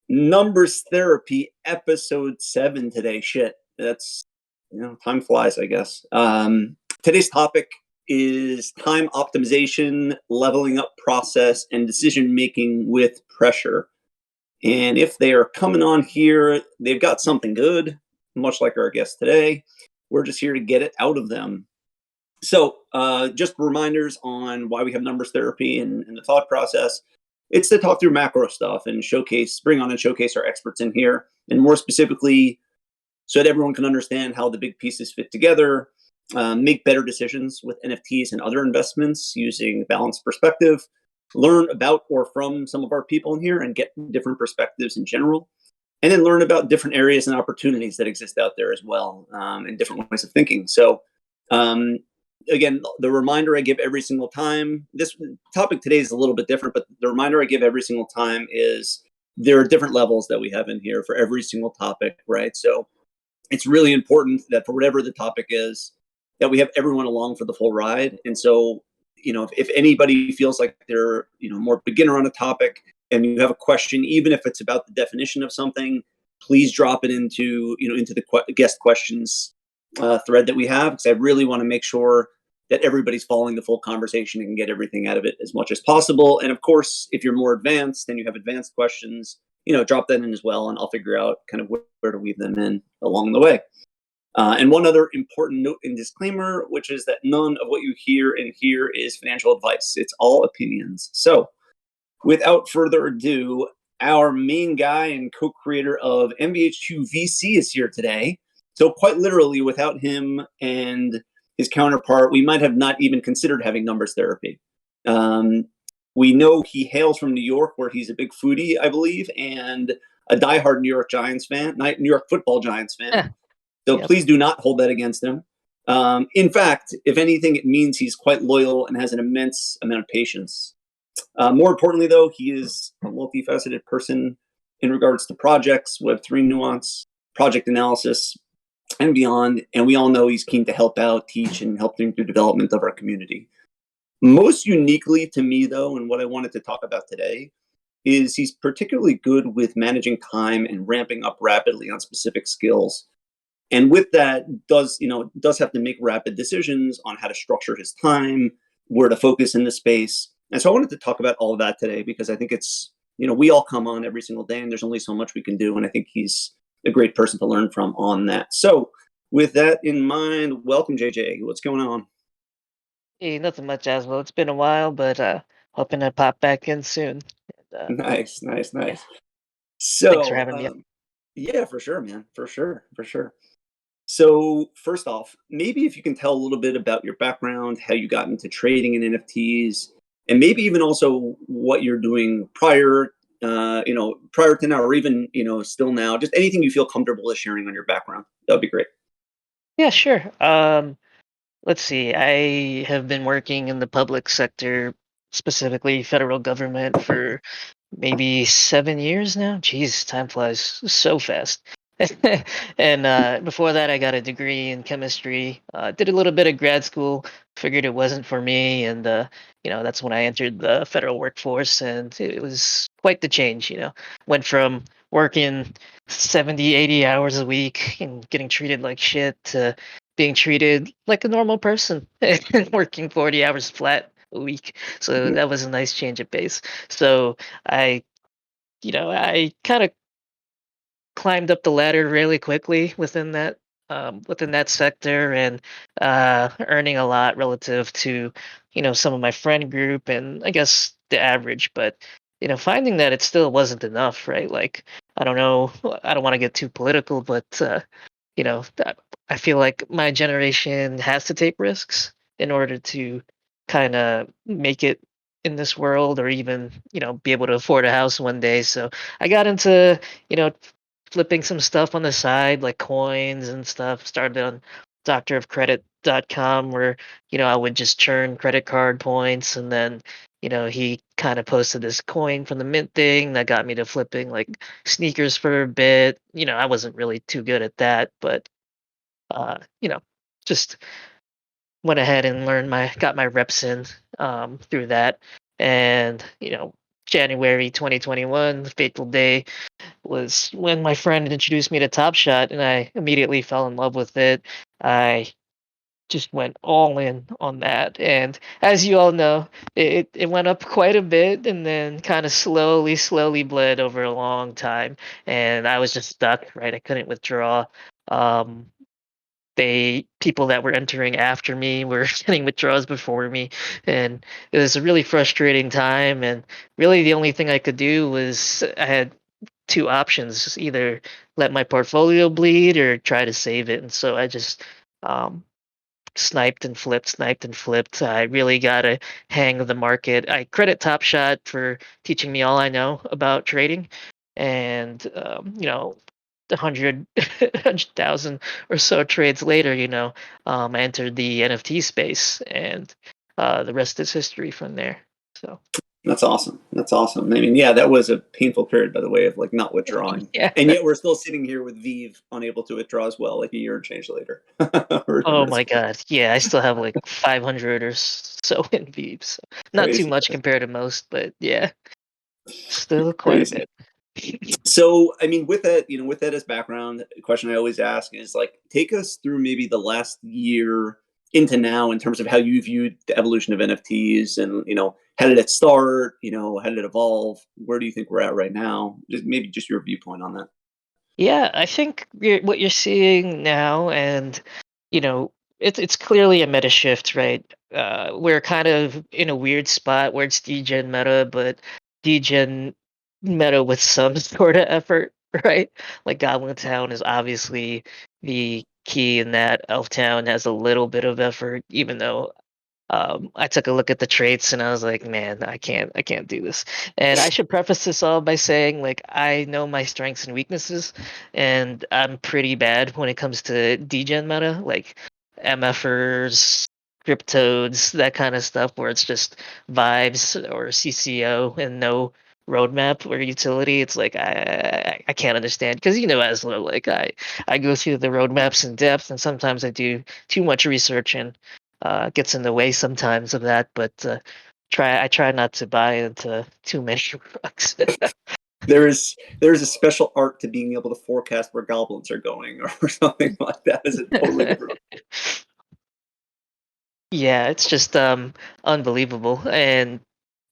Numbers therapy, episode 7 today. Shit, that's time flies, I guess. Today's topic is time optimization, leveling up process, and decision making with pressure. And if they are coming on here, they've got something good, much like our guest today. We're just here to get it out of them. So, just reminders on why we have numbers therapy and the thought process. It's to talk through macro stuff and bring on and showcase our experts in here, and more specifically, so that everyone can understand how the big pieces fit together, make better decisions with NFTs and other investments using balanced perspective, learn about or from some of our people in here and get different perspectives in general, and then learn about different areas and opportunities that exist out there as well, and different ways of thinking. So, again, the reminder I give every single time, this topic today is a little bit different, but the reminder I give every single time is there are different levels that we have in here for every single topic, right? So it's really important that for whatever the topic is, that we have everyone along for the full ride. And so, if anybody feels like they're, more beginner on a topic and you have a question, even if it's about the definition of something, please drop it into the guest questions thread that we have, because I really want to make sure that everybody's following the full conversation and can get everything out of it as much as possible. And of course, if you're more advanced and you have advanced questions, drop that in as well, and I'll figure out kind of where to weave them in along the way. And one other important note and disclaimer, which is that none of what you hear in here is financial advice. It's all opinions. So without further ado, our main guy and co-creator of MVH2 VC is here today. So quite literally, without him and his counterpart, we might have not even considered having numbers therapy. We know he hails from New York, where he's a big foodie, I believe, and a diehard New York Football Giants fan. So Please do not hold that against him. In fact, if anything, it means he's quite loyal and has an immense amount of patience. More importantly, though, he is a multifaceted person in regards to projects, Web3 nuance, project analysis, and beyond. And we all know he's keen to help out, teach, and help through development of our community. Most uniquely to me, though, and what I wanted to talk about today, is he's particularly good with managing time and ramping up rapidly on specific skills. And with that, does have to make rapid decisions on how to structure his time, where to focus in the space. And so I wanted to talk about all of that today, because I think it's, we all come on every single day and there's only so much we can do. And I think he's a great person to learn from on that. So with that in mind, welcome, JJ. What's going on? Hey, nothing much, Aswell. It's been a while, but hoping to pop back in soon. And, Nice. yeah, thanks for So, having me up. yeah, for sure, man. For sure. So first off, maybe if you can tell a little bit about your background, how you got into trading in NFTs, and maybe even also what you're doing prior to now, or even, still now, just anything you feel comfortable with sharing on your background. That would be great. Yeah, sure. Let's see. I have been working in the public sector, specifically federal government, for maybe 7 years now. Jeez, time flies so fast. And before that, I got a degree in chemistry. Did a little bit of grad school. Figured it wasn't for me, and that's when I entered the federal workforce, and it was quite the change. Went from working 70, 80 hours a week and getting treated like shit to being treated like a normal person and working 40 hours flat a week. So Mhm. that was a nice change of pace. So I I kind of climbed up the ladder really quickly within that sector, and earning a lot relative to some of my friend group and I guess the average. But finding that it still wasn't enough, right? Like, I don't know, I don't want to get too political, but I feel like my generation has to take risks in order to kind of make it in this world, or even be able to afford a house one day. So I got into flipping some stuff on the side, like coins and stuff. Started on doctorofcredit.com, where I would just churn credit card points, and then he kind of posted this coin from the mint thing that got me to flipping like sneakers for a bit. I wasn't really too good at that, but uh, you know, just went ahead and got my reps in through that. And January 2021, the fateful day, was when my friend introduced me to Top Shot, and I immediately fell in love with it. I just went all in on that. And as you all know, it went up quite a bit and then kind of slowly bled over a long time. And I was just stuck, right? I couldn't withdraw. Um, people that were entering after me were getting withdrawals before me, and it was a really frustrating time. And really, the only thing I could do was I had two options: either let my portfolio bleed or try to save it. And so I just um, sniped and flipped. I really got a hang of the market. I credit Top Shot for teaching me all I know about trading, and a hundred, 100,000 or so trades later, I entered the NFT space, and the rest is history from there. So That's awesome. That's awesome. I mean, yeah, that was a painful period, by the way, of like not withdrawing, yeah. and yet we're still sitting here with Vive unable to withdraw as well, like a year and change later. Oh It's my God. Yeah, I still have like 500 or so in Veeps. So not too crazy. much compared to most, but yeah, still quite a Crazy. bit. So, I mean, with that, with that as background, a question I always ask is like, take us through maybe the last year into now in terms of how you viewed the evolution of NFTs, and how did it start? How did it evolve? Where do you think we're at right now? Just maybe just your viewpoint on that. Yeah, I think what you're seeing now, and it's clearly a meta shift, right? We're kind of in a weird spot where it's degen meta, but degen meta with some sort of effort, right? Like Goblin Town is obviously the key in that. Elf Town has a little bit of effort, even though I took a look at the traits and I was like, man, I can't do this. And I should preface this all by saying, like, I know my strengths and weaknesses, and I'm pretty bad when it comes to degen meta, like MFers, cryptodes, that kind of stuff, where it's just vibes or CCO and no roadmap or utility. It's like I can't understand, because as well, like I go through the roadmaps in depth, and sometimes I do too much research, and gets in the way sometimes of that. But I try not to buy into too many rugs. There is a special art to being able to forecast where goblins are going, or something like that. Is a totally different. Yeah, it's just unbelievable. And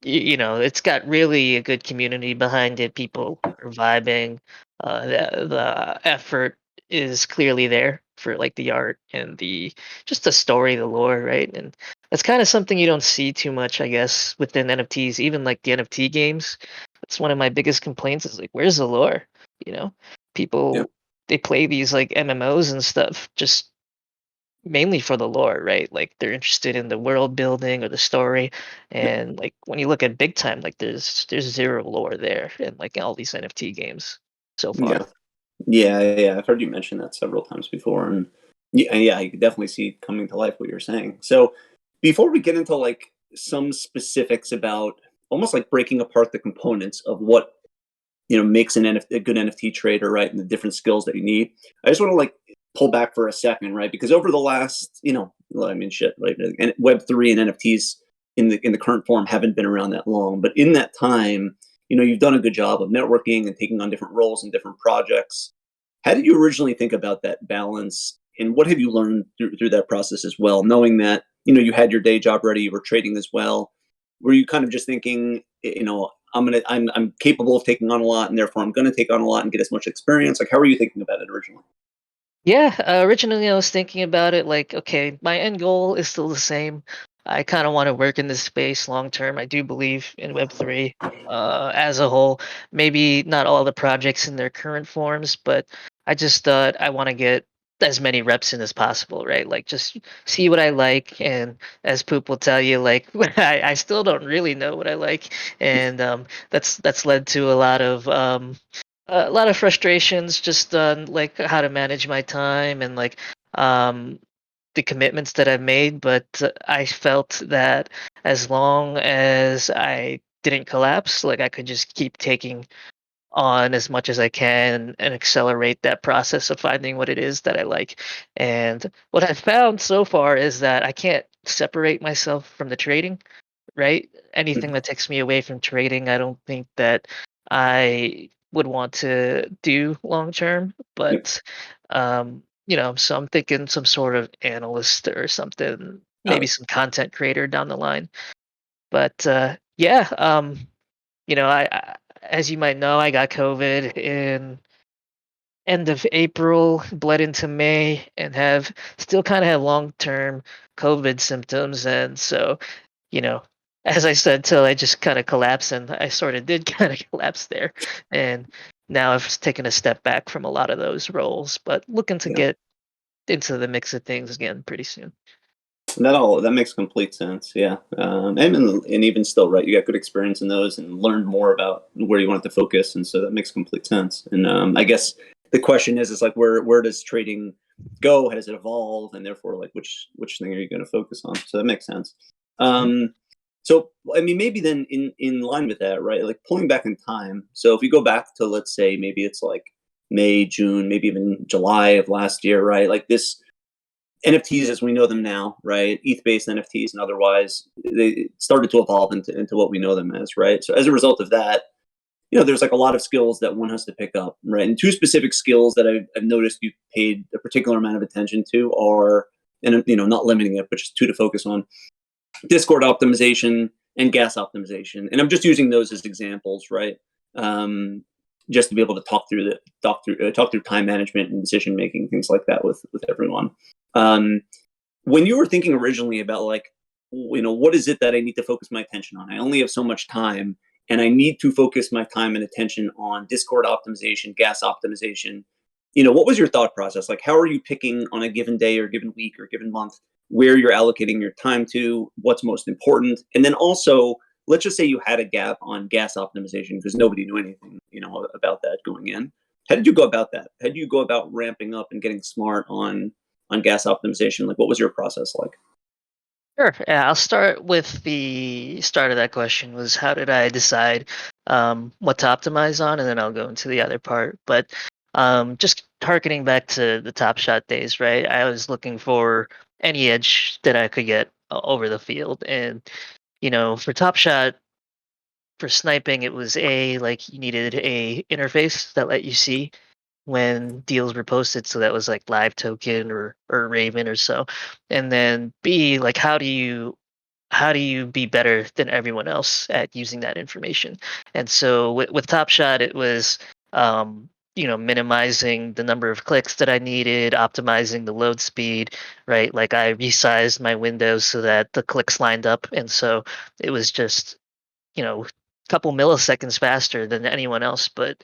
it's got really a good community behind it. People are vibing. The effort is clearly there for like the art and the just the story, the lore, right? And that's kind of something you don't see too much, I guess, within NFTs. Even like the NFT games, that's one of my biggest complaints, is like, where's the lore? You know, Yeah, people, they play these like MMOs and stuff just mainly for the lore, right? Like they're interested in the world building or the story. yeah, And like when you look at big time, like there's zero lore there in like all these NFT games so far. yeah. Yeah. I've heard you mention that several times before, and yeah, I could definitely see coming to life what you're saying. So, before we get into like some specifics about almost like breaking apart the components of what makes a good NFT trader, right, and the different skills that you need, I just want to like pull back for a second, right, because over the last, well, I mean, shit, right, and Web3 and NFTs in the current form haven't been around that long, but in that time, you've done a good job of networking and taking on different roles in different projects. How did you originally think about that balance, and what have you learned through that process as well? Knowing that you had your day job ready, you were trading as well. Were you kind of just thinking, I'm capable of taking on a lot, and therefore I'm gonna take on a lot and get as much experience? Like, how were you thinking about it originally? Yeah, originally I was thinking about it like, okay, my end goal is still the same. I kind of want to work in this space long term. I do believe in Web3 as a whole. Maybe not all the projects in their current forms, but I just thought I want to get as many reps in as possible, right? Like just see what I like. And as Poop will tell you, like I still don't really know what I like, and that's led to a lot of frustrations just on like how to manage my time and like um the commitments that I've made. But I felt that as long as I didn't collapse, like I could just keep taking on as much as I can and accelerate that process of finding what it is that I like. And what I've found so far is that I can't separate myself from the trading, right? Anything Mhm. that takes me away from trading, I don't think that I would want to do long term. Yep. But so I'm thinking some sort of analyst or something, maybe Oh, some content creator down the line. But yeah, as you might know, I got COVID in end of April, bled into May, and have still kind of have long term COVID symptoms. And so, you know, as I said, till I just kind of collapsed, and I sort of did kind of collapse there. And now I've taken a step back from a lot of those roles, but looking to yeah. get into the mix of things again pretty soon. That makes complete sense. Yeah, and even still, right? You got good experience in those and learned more about where you want to focus, and so that makes complete sense. And I guess the question is like where does trading go? How does it evolve? And therefore, like which thing are you going to focus on? So that makes sense. Mhm. Um, so I mean, maybe then in line with that, right? Like pulling back in time. So if you go back to, let's say, maybe it's like May, June, maybe even July of last year, right? Like this NFTs as we know them now, right? ETH-based NFTs and otherwise, they started to evolve into what we know them as, right? So as a result of that, there's like a lot of skills that one has to pick up, right? And two specific skills that I've noticed you paid a particular amount of attention to are, and not limiting it, but just two to focus on: Discord optimization and gas optimization. And I'm just using those as examples, right? Um, just to be able to talk through time management and decision making, things like that with everyone. Um, when you were thinking originally about like, what is it that I need to focus my attention on? I only have so much time, and I need to focus my time and attention on Discord optimization, gas optimization. What was your thought process? Like, how are you picking on a given day or given week or given month where you're allocating your time to, what's most important? And then also, let's just say you had a gap on gas optimization because nobody knew anything, about that going in. How did you go about that? How do you go about ramping up and getting smart on gas optimization? Like, what was your process like? Sure. Yeah, I'll start with the start of that question was how did I decide what to optimize on, and then I'll go into the other part. But just harkening back to the Top Shot days, right? I was looking for any edge that I could get over the field, and for Top Shot, for sniping, it was like you needed a interface that let you see when deals were posted, so that was like live token or Raven or so. And then B, like how do you be better than everyone else at using that information? And so with Top Shot, it was minimizing the number of clicks that I needed, optimizing the load speed, right? Like I resized my windows so that the clicks lined up, and so it was just a couple milliseconds faster than anyone else, but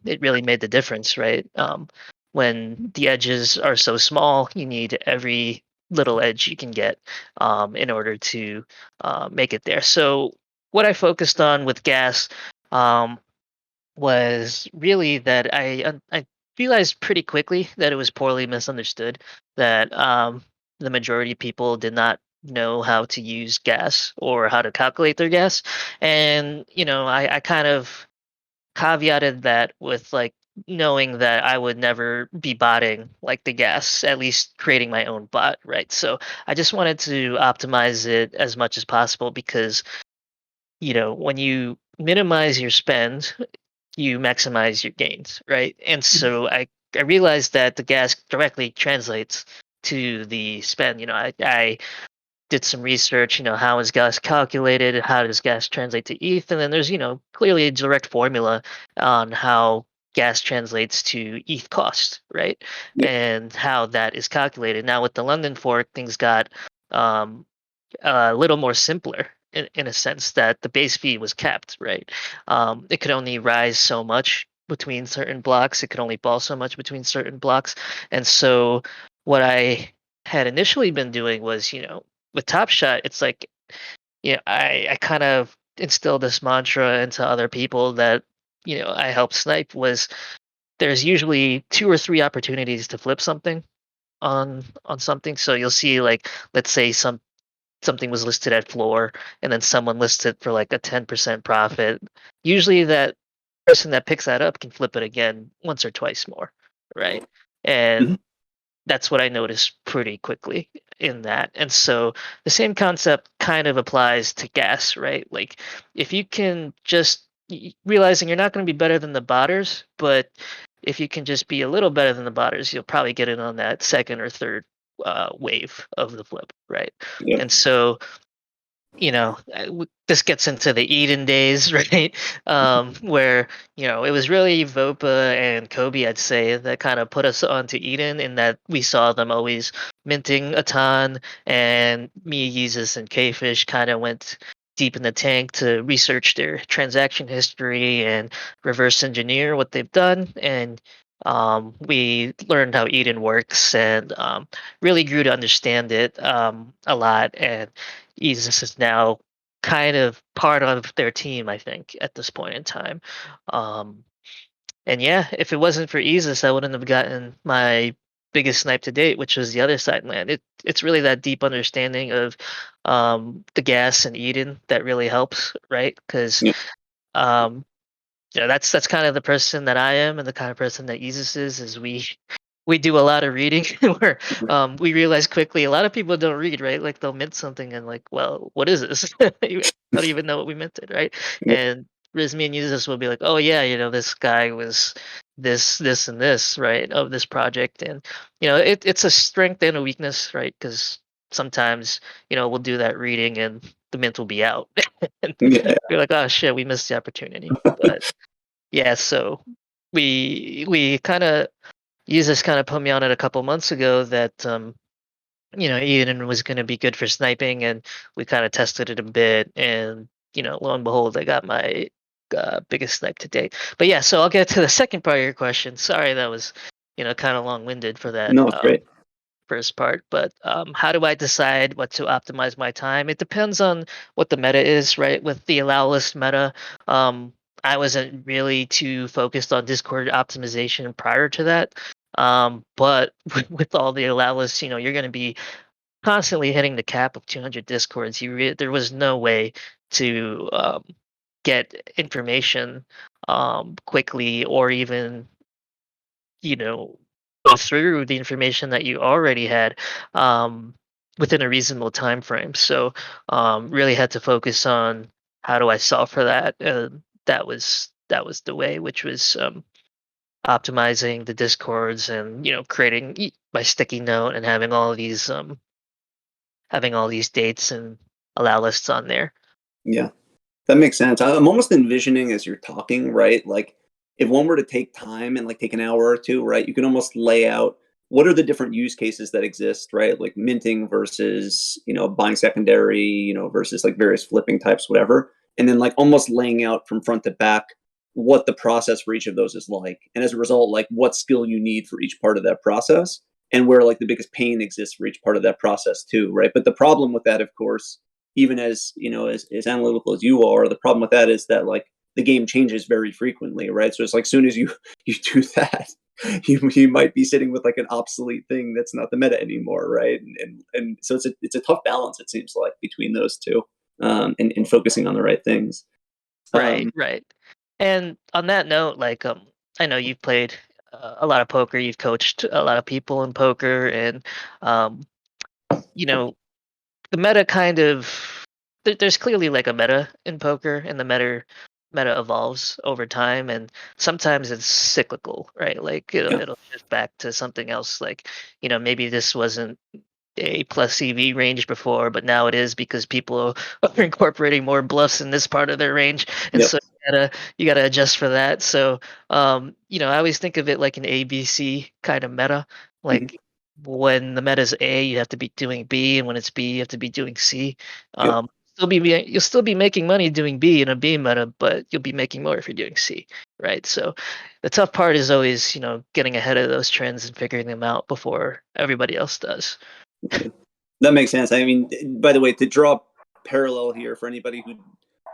it really made the difference, right? When the edges are so small, you need every little edge you can get in order to make it there. So what I focused on with gas um, was really that I realized pretty quickly that it was poorly misunderstood, that the majority of people did not know how to use gas or how to calculate their gas. And I kind of caveated that with like knowing that I would never be botting like the gas, at least creating my own bot, right? So I just wanted to optimize it as much as possible because when you minimize your spend, you maximize your gains, right? And so I realized that the gas directly translates to the spend. I did some research. How is gas calculated? How does gas translate to ETH? And then there's clearly a direct formula on how gas translates to ETH cost, right? Yep. And how that is calculated. Now with the London fork, things got um, a little more simpler in a sense that the base fee was capped, right? It could only rise so much between certain blocks. It could only fall so much between certain blocks. And so what I had initially been doing was, with Top Shot, it's like, I kind of instilled this mantra into other people that, I help snipe was there's usually two or three opportunities to flip something on something. So you'll see like, let's say something was listed at floor and then someone listed for like a 10% profit. Usually that person that picks that up can flip it again once or twice more, right? Mhm. And that's what I noticed pretty quickly in that. And so the same concept kind of applies to gas, right? Like if you can just realizing you're not going to be better than the botters, but if you can just be a little better than the botters, you'll probably get in on that second or third wave of the flip, right? Yep. And so this gets into the Eden days, right? Where it was really Vopa and Kobe, I'd say, that kind of put us onto Eden, in that we saw them always minting a ton, and me, Yeezus, and Kfish kind of went deep in the tank to research their transaction history and reverse engineer what they've done, and we learned how Eden works, and really grew to understand it a lot. And Jesus is now kind of part of their team, I think, at this point in time. Um, and yeah, if it wasn't for Isis, I wouldn't have gotten my biggest snipe to date, which was the other side land. It's really that deep understanding of the gas and Eden that really helps, right? Because Yep. um, that's kind of the person that I am, and the kind of person that Isis is we do a lot of reading where we realize quickly a lot of people don't read, right? Like they'll mint something and like, well, what is this? I don't even know what we minted, right? Yep. And Rizmi and users will be like, oh yeah, this guy was this and this, right, of this project. And it's a strength and a weakness, right? Because sometimes we'll do that reading and the mint will be out and Yeah. you're like, oh shit, we missed the opportunity. But yeah, so we kind of users kind of put me on it a couple months ago that Eden was going to be good for sniping, and we kind of tested it a bit, and lo and behold, I got my biggest snipe to date. But yeah, so I'll get to the second part of your question. Sorry, that was kind of long-winded for that No, it's great. first part. But how do I decide what to optimize my time? It depends on what the meta is, right? With the allow list meta, um, I wasn't really too focused on Discord optimization prior to that. But with all the allow lists, you're going to be constantly hitting the cap of 200 discords. There was no way to get information quickly, or even go through the information that you already had um, within a reasonable time frame. So really had to focus on how do I solve for that. That was the way, which was optimizing the discords, and creating my sticky note, and having all these dates and allow lists on there. Yeah. That makes sense. I'm almost envisioning as you're talking, right? Like if one were to take time and like take an hour or two, right? You can almost lay out what are the different use cases that exist, right? Like minting versus, buying secondary, versus like various flipping types, whatever. And then like almost laying out from front to back what the process for each of those is like. And as a result, like what skill you need for each part of that process, and where like the biggest pain exists for each part of that process too, right? But the problem with that, of course, even as as analytical as you are, the problem with that is that like the game changes very frequently, right? So it's like soon as you you do that, you might be sitting with like an obsolete thing that's not the meta anymore, right? And so it's a tough balance, it seems like, between those two, and focusing on the right things. Right, um right. And on that note, like I know you've played a lot of poker, you've coached a lot of people in poker, and um, you know the meta kind of there's clearly like a meta in poker, and the meta evolves over time, and sometimes it's cyclical, right? Like it'll, yeah. it'll shift back to something else. Like maybe this wasn't a plus CV range before, but now it is because people are incorporating more bluffs in this part of their range, and Yep. so you gotta adjust for that. So I always think of it like an ABC kind of meta. Mhm. Like when the meta is A, you have to be doing B, and when it's B, you have to be doing C. Yep. You'll still be making money doing B in a B meta, but you'll be making more if you're doing C, right? So the tough part is always getting ahead of those trends and figuring them out before everybody else does. Yeah. That makes sense. I mean, by the way, to draw a parallel here for anybody who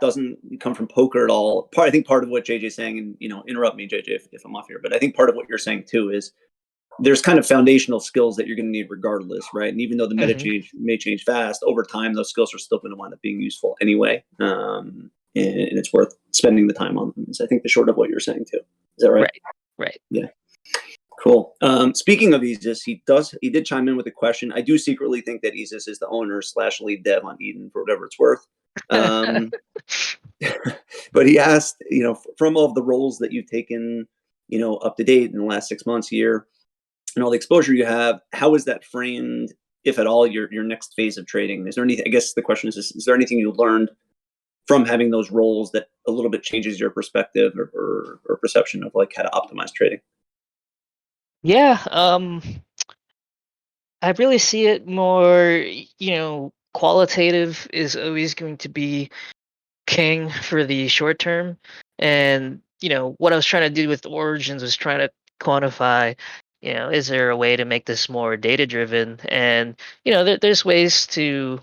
doesn't come from poker at all, I think part of what JJ's saying, and interrupt me, JJ, if I'm off here, but I think part of what you're saying too is there's kind of foundational skills that you're going to need regardless, right? And even though the meta Hmm. change may change fast over time, those skills are still going to wind up being useful anyway, and it's worth spending the time on them. Is I think the short of what you're saying too. Is that right? Right, right. Yeah. Cool. Speaking of Isis, he did chime in with a question. I do secretly think that Isis is the owner slash lead dev on Eden for whatever it's worth. Um, But he asked, from all of the roles that you've taken, up to date in the last 6 months, year, and all the exposure you have, how is that framed, if at all, your next phase of trading? Is there anything? I guess the question is there anything you learned from having those roles that a little bit changes your perspective or perception of like how to optimize trading? Yeah, I really see it more, qualitative is always going to be king for the short term. And, what I was trying to do with Origins was trying to quantify, is there a way to make this more data driven? And, there's ways to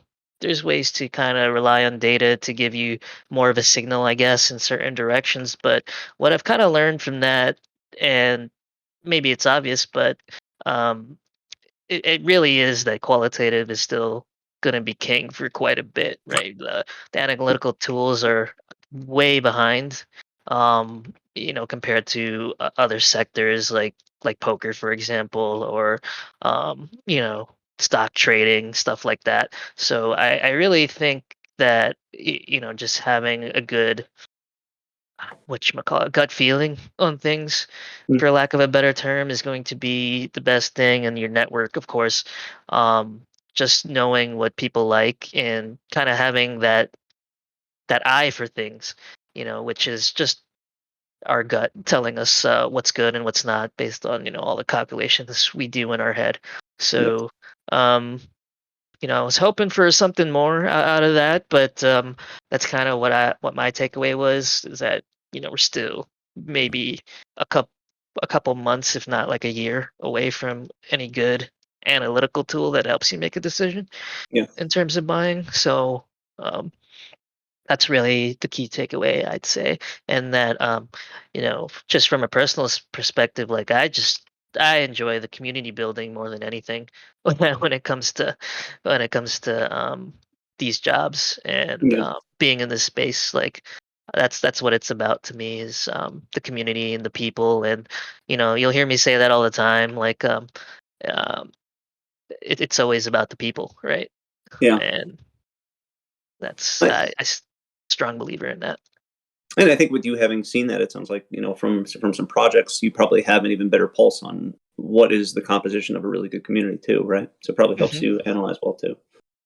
kind of rely on data to give you more of a signal, I guess, in certain directions. But what I've kind of learned from that, and maybe it's obvious, but um, it really is that qualitative is still going to be king for quite a bit, right? The analytical tools are way behind, compared to other sectors like poker, for example, or stock trading, stuff like that. So I really think that just having a good gut feeling on things, Mm. for lack of a better term, is going to be the best thing. And your network, of course, um, just knowing what people like and kind of having that eye for things, which is just our gut telling us what's good and what's not based on all the calculations we do in our head. Yep. So um, I was hoping for something more out of that, but that's kind of what my takeaway was, is that we're still maybe a couple a couple months, if not like a year, away from any good analytical tool that helps you make a decision Yeah. in terms of buying. So um, that's really the key takeaway, I'd say. And that just from a personal perspective, like I enjoy the community building more than anything when it comes to these jobs, and Yeah. being in this space. Like that's what it's about to me, is the community and the people. And you'll hear me say that all the time, like um, it's always about the people, right? Yeah. And that's I, strong believer in that. and I think with you having seen that, it sounds like from some projects, you probably have an even better pulse on what is the composition of a really good community too, right? So it probably helps Mhm. you analyze well too.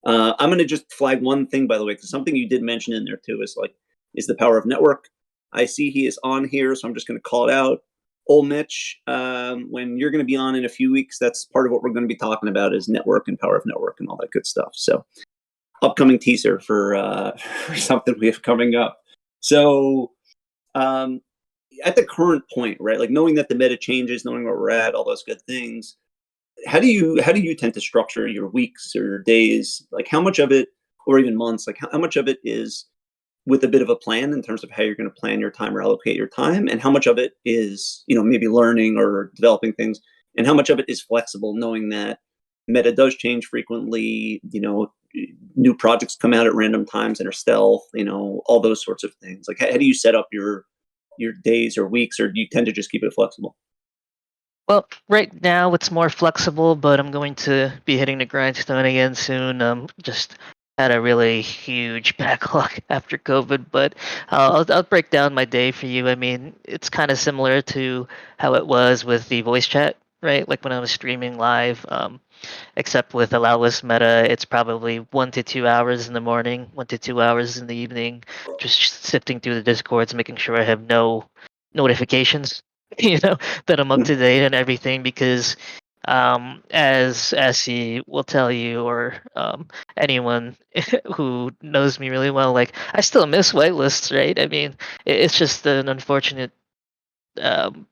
I'm going to just flag one thing, by the way, because something you did mention in there too is the power of network. I see he is on here, so I'm just going to call it out. Old Mitch, when you're going to be on in a few weeks, that's part of what we're going to be talking about is network and power of network and all that good stuff. So upcoming teaser for for something we have coming up. So um, at the current point, right? Like knowing that the meta changes, knowing where we're at, all those good things. How do you tend to structure your weeks or your days? Like how much of it, or even months, like how much of it is with a bit of a plan in terms of how you're going to plan your time or allocate your time, and how much of it is maybe learning or developing things, and how much of it is flexible, knowing that meta does change frequently. New projects come out at random times and are stealth. All those sorts of things. Like how do you set up your days or weeks, or do you tend to just keep it flexible? Well, right now it's more flexible, but I'm going to be hitting the grindstone again soon. Just had a really huge backlog after COVID, but I'll break down my day for you. I mean, it's kind of similar to how it was with the voice chat, right? Like when I was streaming live. Except with allowless meta, it's probably 1 to 2 hours in the morning, 1 to 2 hours in the evening, just sifting through the discords, making sure I have no notifications, that I'm up Mhm. to date and everything. Because as he will tell you, or anyone who knows me really well, like I still miss whitelists, right? I mean, it's just an unfortunate um,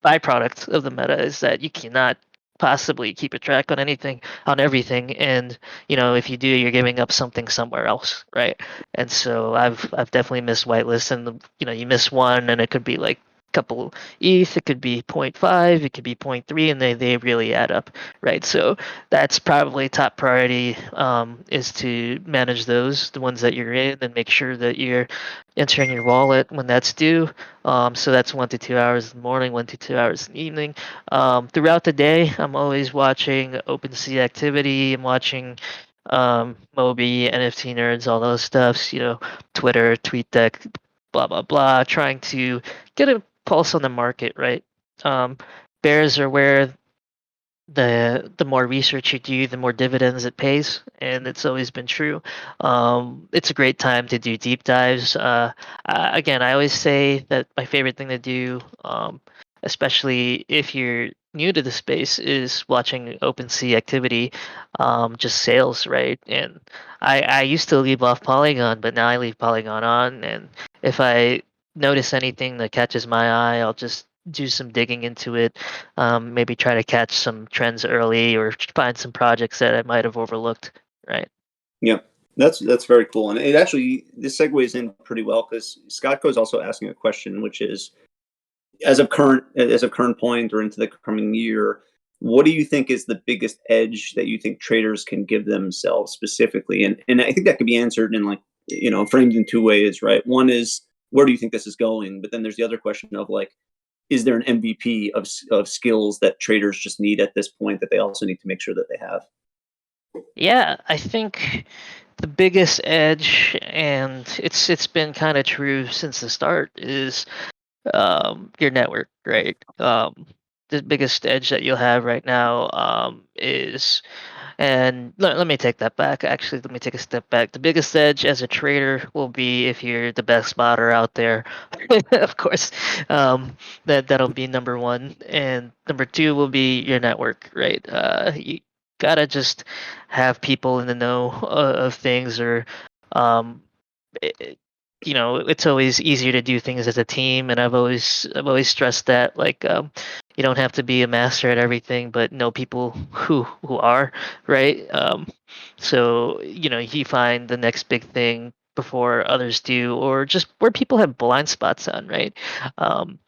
byproduct of the meta, is that you cannot possibly keep a track on anything, on everything. And if you do, you're giving up something somewhere else, right? And so I've definitely missed whitelist. And you miss one and it could be like couple ETH, it could be point 0.5, it could be point 0.3, and they really add up, right? So that's probably top priority, is to manage those, the ones that you're in, and make sure that you're entering your wallet when that's due. So that's 1 to 2 hours in the morning, 1 to 2 hours in the evening. Throughout the day, I'm always watching OpenSea activity. I'm watching Moby, NFT nerds, all those stuffs. Twitter, TweetDeck, blah blah blah, trying to get a pulse on the market, right? Um, Bears are where the more research you do, the more dividends it pays, and it's always been true. It's a great time to do deep dives. Again, I always say that my favorite thing to do, especially if you're new to the space, is watching OpenSea activity, just sales, right? And I used to leave off Polygon, but now I leave Polygon on, and if I notice anything that catches my eye, I'll just do some digging into it, maybe try to catch some trends early or find some projects that I might have overlooked. Right. Yeah, that's very cool, and it actually this segues in pretty well because Scott is also asking a question, which is as of current point or into the coming year, what do you think is the biggest edge that you think traders can give themselves specifically? And I think that could be answered in like framed in two ways, right? One is where do you think this is going, but then there's the other question of like is there an MVP of skills that traders just need at this point that they also need to make sure that they have? Yeah, I think the biggest edge, and it's been kind of true since the start, is your network, right? The biggest edge that you'll have right now is, and let me take that back. Actually, let me take a step back. The biggest edge as a trader will be if you're the best spotter out there. Of course, that'll be number one, and number two will be your network, right? You gotta just have people in the know of things, or um, it, it's always easier to do things as a team, and I've always stressed that, like, you don't have to be a master at everything, but know people who are, right. So you find the next big thing before others do, or just where people have blind spots on, right. um,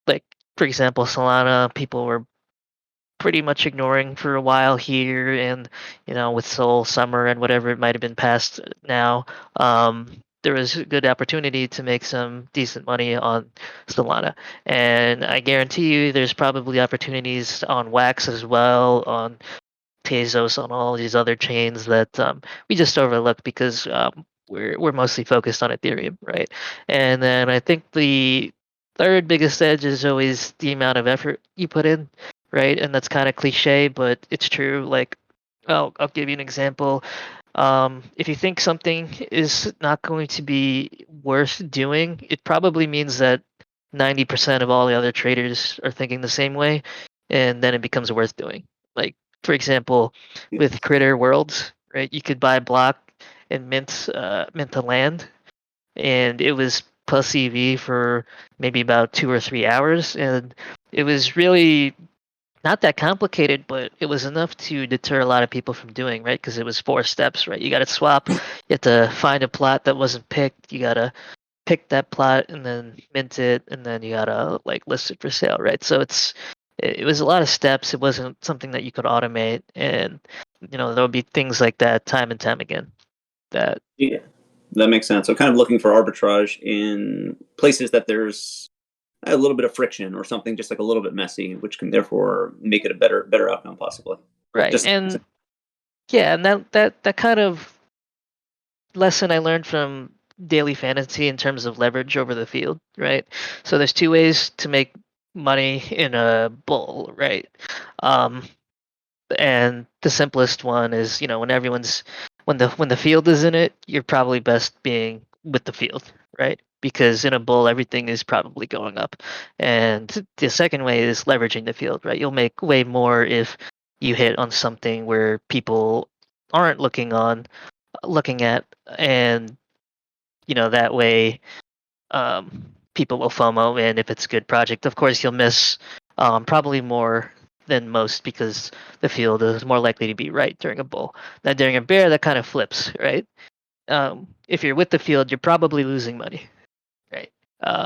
like, for example, Solana, people were pretty much ignoring for a while here, and with Soul Summer and whatever it might have been past now, there was a good opportunity to make some decent money on Solana, and I guarantee you there's probably opportunities on Wax as well, on Tezos, on all these other chains that we just overlook because we're mostly focused on Ethereum, right? And then I think the third biggest edge is always the amount of effort you put in, right? And that's kind of cliche, but it's true. Like, I'll give you an example. If you think something is not going to be worth doing, it probably means that 90% of all the other traders are thinking the same way, and then it becomes worth doing. Like, for example, Yeah. with Critter Worlds, right? You could buy a block and mint a land, and it was plus EV for maybe about 2 or 3 hours, and it was really not that complicated, but it was enough to deter a lot of people from doing, right? Because it was 4 steps, right? You got to swap, you have to find a plot that wasn't picked, you got to pick that plot and then mint it, and then you gotta like list it for sale, right? So it was a lot of steps. It wasn't something that you could automate, and there would be things like that time and time again. That Yeah, that makes sense. So kind of looking for arbitrage in places that there's a little bit of friction or something just like a little bit messy, which can therefore make it a better outcome possibly. right, Just and yeah, and that kind of lesson I learned from daily fantasy in terms of leverage over the field, right? So there's two ways to make money in a bull, right? Um, and the simplest one is when the field is in it, you're probably best being with the field, right? Because in a bull everything is probably going up, and the second way is leveraging the field, right? You'll make way more if you hit on something where people aren't looking at, and that way, people will FOMO in if it's a good project. Of course, you'll miss probably more than most because the field is more likely to be right during a bull. Now, during a bear, that kind of flips, right? If you're with the field, you're probably losing money, right?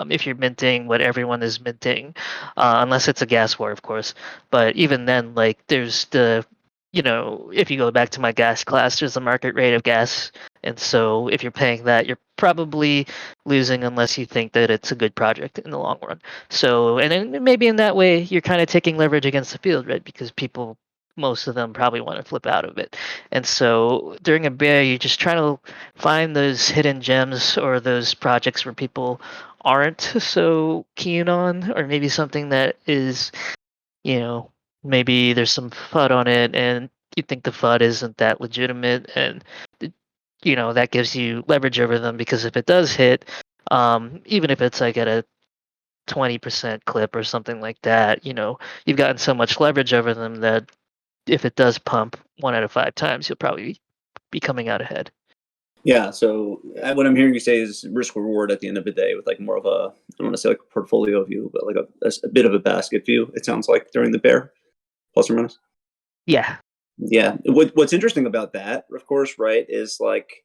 If you're minting what everyone is minting, unless it's a gas war, of course. But even then, like, there's if you go back to my gas class, there's the market rate of gas. And so if you're paying that, you're probably losing unless you think that it's a good project in the long run. So, and then maybe in that way, you're kind of taking leverage against the field, right? Because people most of them probably want to flip out of it. And so during a bear, you just try to find those hidden gems or those projects where people aren't so keen on, or maybe something that is, you know, maybe there's some FUD on it and you think the FUD isn't that legitimate, and that gives you leverage over them, because if it does hit, even if it's like at a 20% clip or something like that, you've gotten so much leverage over them that if it does pump 1 out of 5 times, you'll probably be coming out ahead. Yeah. So what I'm hearing you say is risk reward at the end of the day, with like more of a, I don't want to say like a portfolio view, but like a bit of a basket view. It sounds like during the bear, plus or minus. Yeah. Yeah. What's interesting about that, of course, right, is like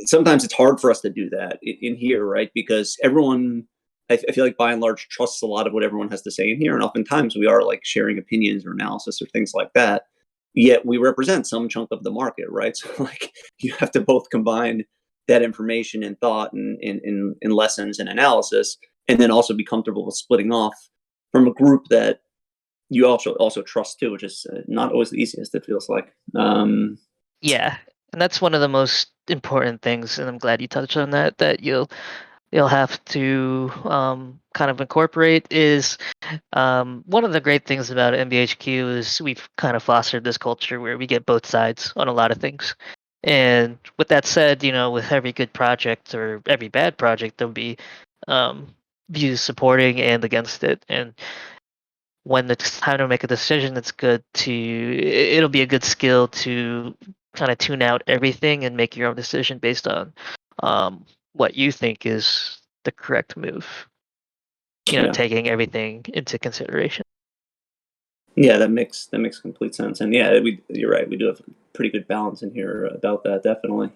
sometimes it's hard for us to do that in here, right? Because everyone, I feel like by and large, trusts a lot of what everyone has to say in here. And oftentimes we are like sharing opinions or analysis or things like that. Yet we represent some chunk of the market, right? So like you have to both combine that information and thought and lessons and analysis, and then also be comfortable with splitting off from a group that you also trust too, which is not always the easiest, it feels like. Yeah. And that's one of the most important things, and I'm glad you touched on that, that you'll have to kind of incorporate is, one of the great things about MBHQ is we've kind of fostered this culture where we get both sides on a lot of things. And with that said, with every good project or every bad project, there'll be um, views supporting and against it. And when it's time to make a decision, it'll be a good skill to kind of tune out everything and make your own decision based on what you think is the correct move, Yeah. taking everything into consideration. Yeah, that makes complete sense. And yeah, you're right. We do have a pretty good balance in here about that, definitely.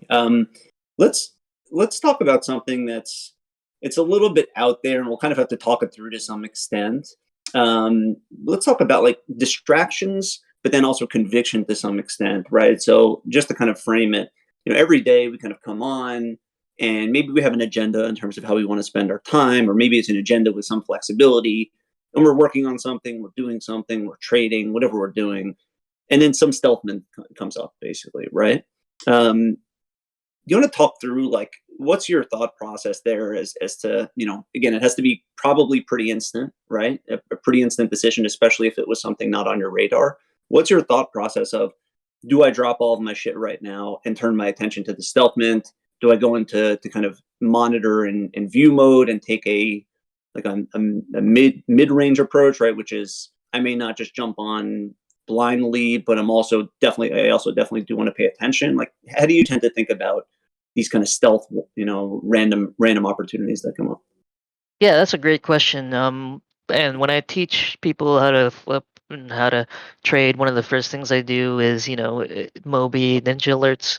Let's let's talk about something it's a little bit out there, and we'll kind of have to talk it through to some extent. Let's talk about like distractions, but then also conviction to some extent, right? So just to kind of frame it, every day we kind of come on, and maybe we have an agenda in terms of how we want to spend our time, or maybe it's an agenda with some flexibility, and we're working on something, we're doing something, we're trading, whatever we're doing, and then some stealthman comes up, basically, right? You want to talk through like what's your thought process there as to again, it has to be probably pretty instant, right? A pretty instant decision, especially if it was something not on your radar. What's your thought process of, do I drop all of my shit right now and turn my attention to the stealth mint? Do I go into kind of monitor and view mode and take a mid range approach, right? Which is, I may not just jump on blindly, but I also definitely do want to pay attention. Like, how do you tend to think about these kind of stealth, random opportunities that come up? Yeah, that's a great question. And when I teach people how to flip and how to trade, one of the first things I do is, Mobi Ninja alerts,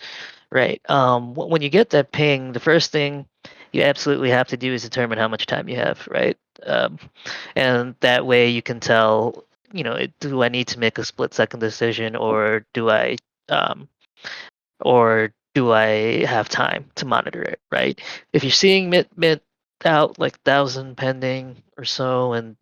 right? When you get that ping, the first thing you absolutely have to do is determine how much time you have, right? Um, and that way you can tell, do I need to make a split-second decision, um, or do I have time to monitor it, right? If you're seeing mint out like 1,000 pending or so, and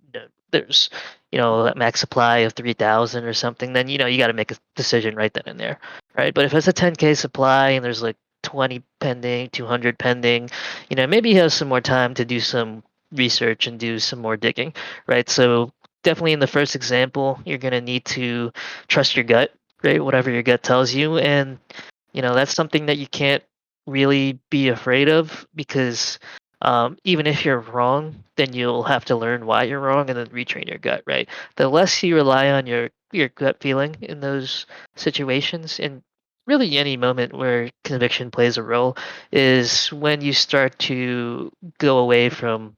there's that max supply of 3,000 or something, then you got to make a decision right then and there, right? But if it's a 10K supply and there's like 20 pending, 200 pending, maybe you have some more time to do some research and do some more digging, right? So definitely in the first example, you're gonna need to trust your gut, right? Whatever your gut tells you, and that's something that you can't really be afraid of, because even if you're wrong, then you'll have to learn why you're wrong and then retrain your gut, right? The less you rely on your gut feeling in those situations, and really any moment where conviction plays a role, is when you start to go away from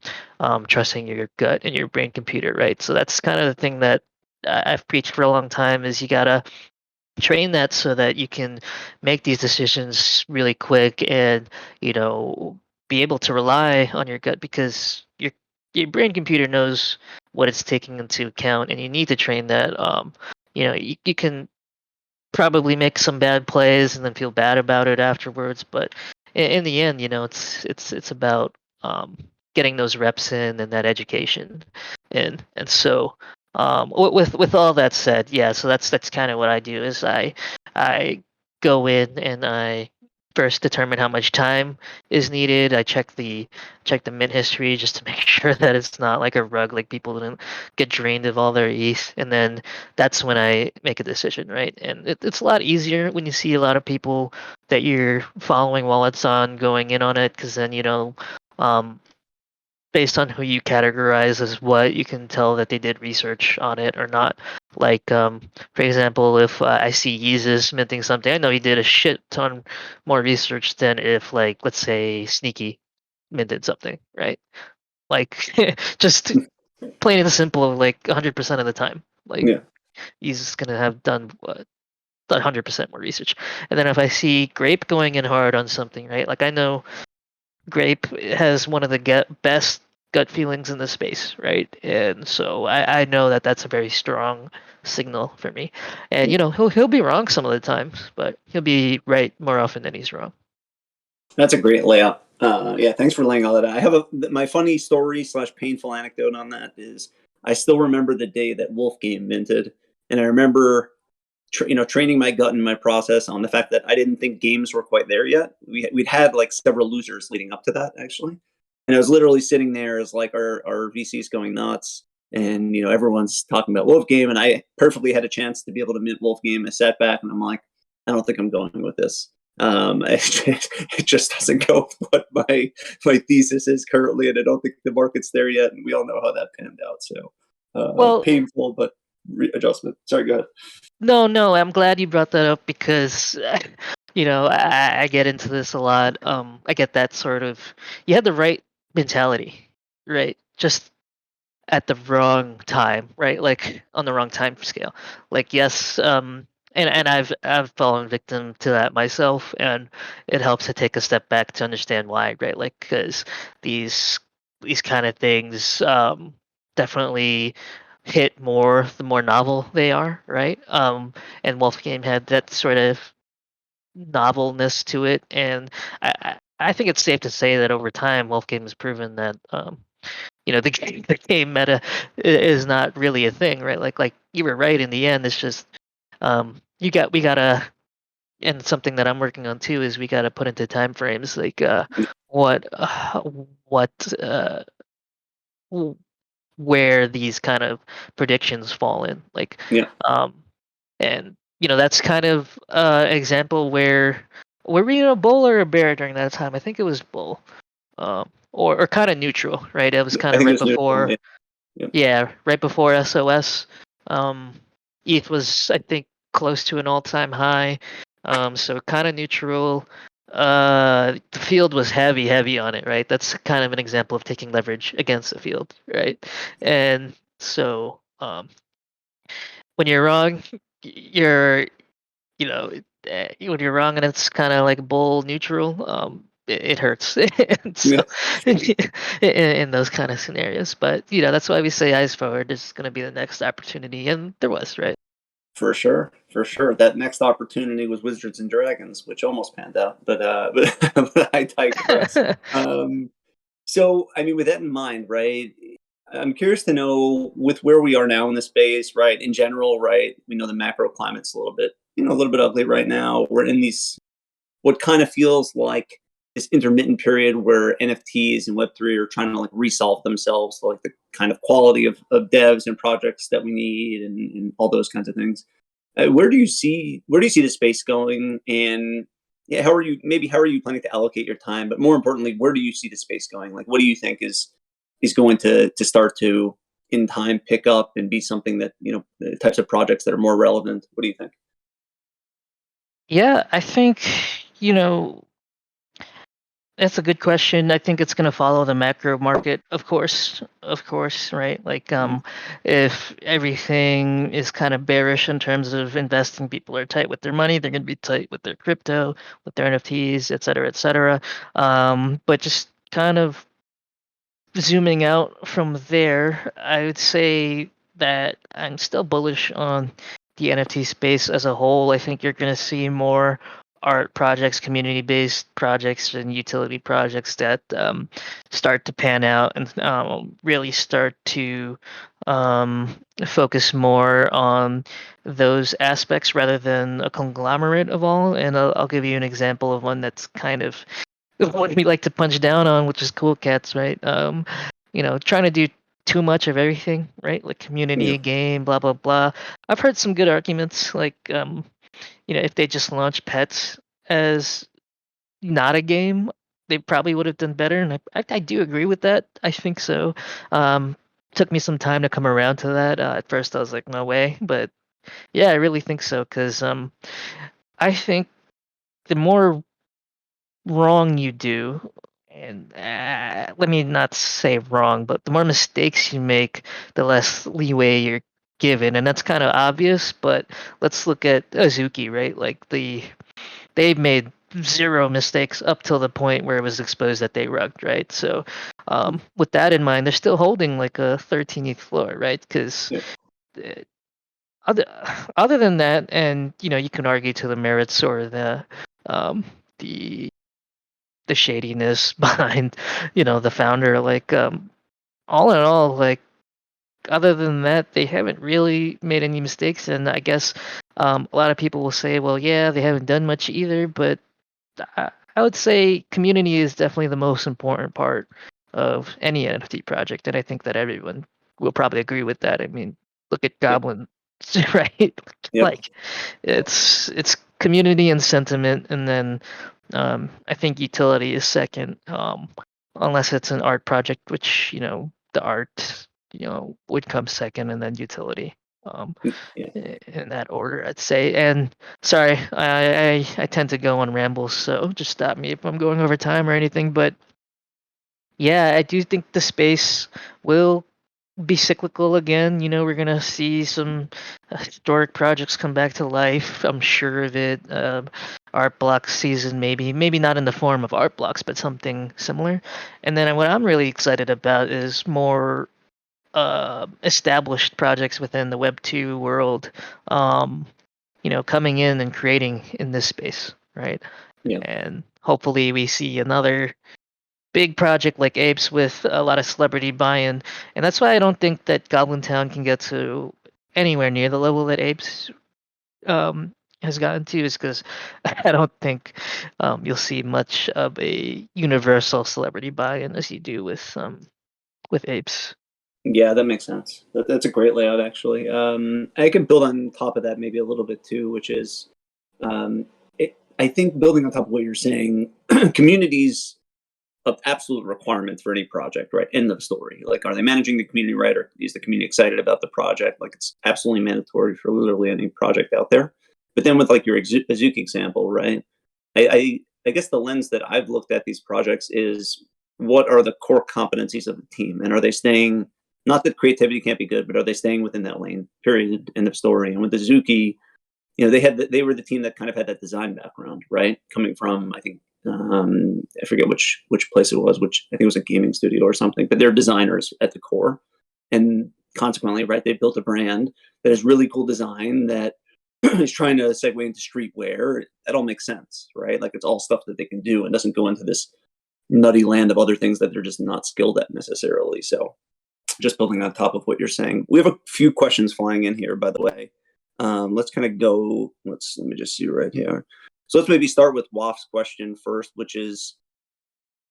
trusting your gut and your brain computer, right? So that's kind of the thing that I've preached for a long time, is you gotta train that so that you can make these decisions really quick, and you know be able to rely on your gut, because your brain computer knows what it's taking into account, and you need to train that. You can probably make some bad plays and then feel bad about it afterwards, but in the end, it's about getting those reps in and that education, and so With all that said, yeah, so that's kind of what I do is I go in and I first determine how much time is needed. I check the mint history just to make sure that it's not like a rug, like people didn't get drained of all their ETH, and then that's when I make a decision, right? And it's a lot easier when you see a lot of people that you're following while it's on going in on it, because then um, based on who you categorize as what, you can tell that they did research on it or not. Like, for example, if I see Yeezus minting something, I know he did a shit ton more research than if, like, let's say, Sneaky minted something, right? Like, just plain and simple, like 100% of the time. Like, Yeah. he's gonna have done what, 100% more research. And then if I see Grape going in hard on something, right? Like, I know Grape has one of the best gut feelings in the space, right? And so I know that that's a very strong signal for me. And Yeah. he'll be wrong some of the times, but he'll be right more often than he's wrong. That's a great layout. Yeah, thanks for laying all that out. I have my funny story slash painful anecdote on that is I still remember the day that Wolf Game minted, and I remember training my gut and my process on the fact that I didn't think games were quite there yet. We'd had like several losers leading up to that actually, and I was literally sitting there as like our VCs going nuts, and everyone's talking about Wolf Game, and I perfectly had a chance to be able to mint Wolf Game. I sat back and I'm like, I don't think I'm going with this. It just doesn't go with what my thesis is currently, and I don't think the market's there yet. And we all know how that panned out. So Well, painful, but adjustment. Sorry, go ahead. no, I'm glad you brought that up because I get into this a lot. I get that sort of, you had the right mentality, right? Just at the wrong time, right? Like on the wrong time scale. Like, yes, and I've fallen victim to that myself, and it helps to take a step back to understand why, right? Like, because these these kind of things definitely hit more the more novel they are, right? And Wolf Game had that sort of novelness to it, and I think it's safe to say that over time, Wolf Game has proven that the game meta is not really a thing, right? Like you were right in the end. It's just we gotta, and something that I'm working on too is we gotta put into time frames like what what w- where these kind of predictions fall in, like Yeah. um and that's kind of example where were we in a bull or a bear during that time? I think it was bull, or kind of neutral, right? It was kind I of think it right was neutral. before. Yeah. Yep. Yeah, right before SOS. Um, ETH was, I think, close to an all-time high. So kind of neutral. The field was heavy on it, right? That's kind of an example of taking leverage against the field, right? And so when you're wrong, you're when you're wrong and it's kind of like bull neutral, it hurts. And Yeah. so in those kind of scenarios, but that's why we say eyes forward. This is going to be the next opportunity, and there was, right. For sure. For sure. That next opportunity was Wizards and Dragons, which almost panned out. But I digress. Um, So, I mean, with that in mind, right? I'm curious to know with where we are now in the space, right? In general, right? We know the macro climate's a little bit ugly right now. We're in these what kind of feels like this intermittent period where NFTs and Web3 are trying to like resolve themselves, like the kind of quality of devs and projects that we need and all those kinds of things. Where do you see the space going, and yeah, how are you planning to allocate your time? But more importantly, where do you see the space going? Like, what do you think is going to start to in time pick up and be something that the types of projects that are more relevant? What do you think? Yeah, I think you know that's a good question. I think it's going to follow the macro market, of course, right? Like, Mhm. if everything is kind of bearish in terms of investing, people are tight with their money. They're going to be tight with their crypto, with their NFTs, et cetera, et cetera. But just kind of zooming out from there, I would say that I'm still bullish on the NFT space as a whole. I think you're going to see more art projects, community based projects, and utility projects that start to pan out and really start to focus more on those aspects rather than a conglomerate of all. And I'll give you an example of one that's kind of what we like to punch down on, which is cool cats, right? Trying to do too much of everything, right? Like Yeah. community, game, blah blah blah. I've heard some good arguments, like if they just launch pets as not a game, they probably would have done better. And I do agree with that. I think so. Um, Took me some time to come around to that. At first, I was like, no way, but yeah, I really think so because I think the more wrong you do, and let me not say wrong, but the more mistakes you make, the less leeway you're given, and that's kind of obvious. But let's look at Azuki, right? Like they've made zero mistakes up till the point where it was exposed that they rugged, right? So, with that in mind, they're still holding like a 13th floor, right? Because Yeah. other other than that, and you can argue to the merits or um, the the shadiness behind the founder. Like all in all, like other than that, they haven't really made any mistakes. And I guess a lot of people will say, well, yeah, they haven't done much either, but I would say community is definitely the most important part of any NFT project, and I think that everyone will probably agree with that. I mean, look at Yep. Goblin, right? Yep. Like it's community and sentiment, and then I think utility is second, unless it's an art project, which the art would come second, and then utility. Um, Yeah. in that order, I'd say. And sorry, I tend to go on rambles, so just stop me if I'm going over time or anything. But yeah, I do think the space will be cyclical again. We're gonna see some historic projects come back to life. I'm sure of it. Art block season, maybe not in the form of art blocks, but something similar. And then what I'm really excited about is more established projects within the Web 2 world, um, coming in and creating in this space, right? Yeah. And hopefully we see another big project like Apes with a lot of celebrity buy-in. And that's why I don't think that Goblin Town can get to anywhere near the level that Apes has gotten to, is because I don't think you'll see much of a universal celebrity buy-in as you do with Apes. Yeah, that makes sense. That's a great layout, actually. I can build on top of that maybe a little bit too, which is, I think building on top of what you're saying, communities of absolute requirement for any project, right? End of story. Like, are they managing the community right? Or is the community excited about the project? Like, it's absolutely mandatory for literally any project out there. But then with like your Azuki example, right? I guess the lens that I've looked at these projects is what are the core competencies of the team, and are they staying? Not that creativity can't be good, but are they staying within that lane? Period. End of story. And with the Azuki, they were the team that kind of had that design background, right? Coming from, I think, I forget which place it was, which I think it was a gaming studio or something, but they're designers at the core, and consequently, right, they built a brand that has really cool design that is trying to segue into streetwear. That all makes sense, right? Like, it's all stuff that they can do and doesn't go into this nutty land of other things that they're just not skilled at necessarily. So, just building on top of what you're saying, we have a few questions flying in here, by the way. Let's kind of go. Let me just see right here. So let's maybe start with Waf's question first, which is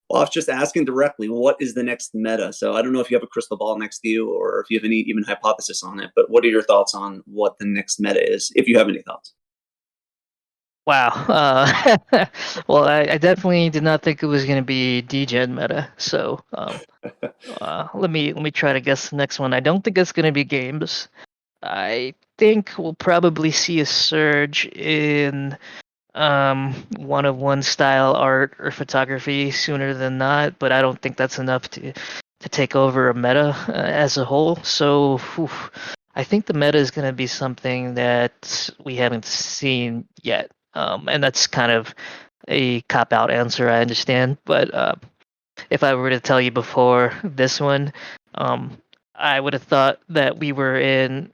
Waf's just asking directly, what is the next meta? So I don't know if you have a crystal ball next to you or if you have any even hypothesis on it, but what are your thoughts on what the next meta is, if you have any thoughts? Wow. Well, I definitely did not think it was going to be DGen meta. So let me try to guess the next one. I don't think it's going to be games. I think we'll probably see a surge in one of one style art or photography sooner than not, but I don't think that's enough to take over a meta as a whole. So I think the meta is going to be something that we haven't seen yet. And that's kind of a cop out answer, I understand. But if I were to tell you before this one, um, I would have thought that we were in,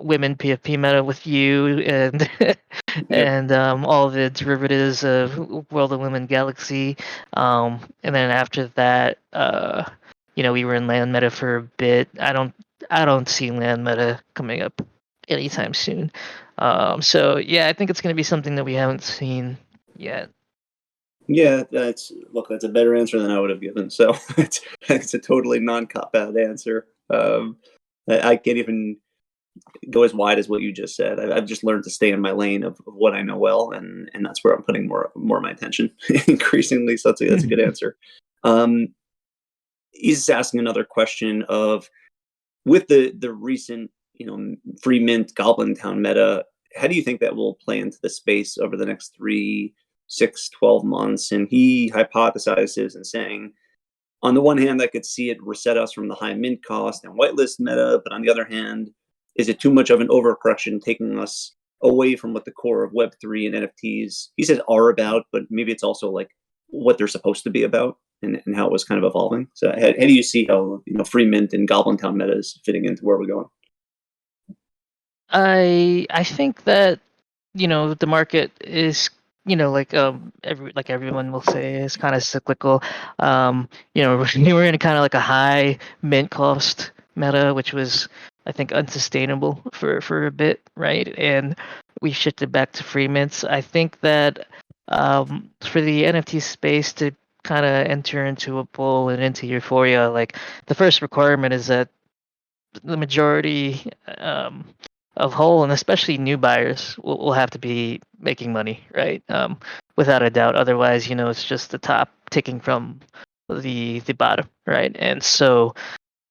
women PFP meta with you and Yep. and all the derivatives of World of Women Galaxy, and then after that, we were in land meta for a bit. I don't see land meta coming up anytime soon. So yeah, I think it's going to be something that we haven't seen yet. Yeah, that's a better answer than I would have given. So it's a totally non-cop out answer. I can't even go as wide as what you just said. I've just learned to stay in my lane of what I know well, and that's where I'm putting more of my attention increasingly. So that's a good answer. Um, he's asking another question of, with the recent free mint Goblin Town meta, how do you think that will play into the space over the next 3, 6, 12 months? And he hypothesizes and saying, on the one hand, I could see it reset us from the high mint cost and whitelist meta, but on the other hand, is it too much of an overcorrection, taking us away from what the core of Web3 and NFTs, he says, are about, but maybe it's also like what they're supposed to be about, and how it was kind of evolving. So how do you see how free mint and Goblin Town meta is fitting into where we're going? I think that the market is everyone will say is kind of cyclical. We were in kind of like a high mint cost meta, which was I think unsustainable for a bit, right? And we shifted back to free mints. I think that for the NFT space to kind of enter into a bull and into euphoria, like the first requirement is that the majority of whole and especially new buyers will have to be making money, right? Without a doubt. Otherwise, it's just the top taking from the bottom, right? And so,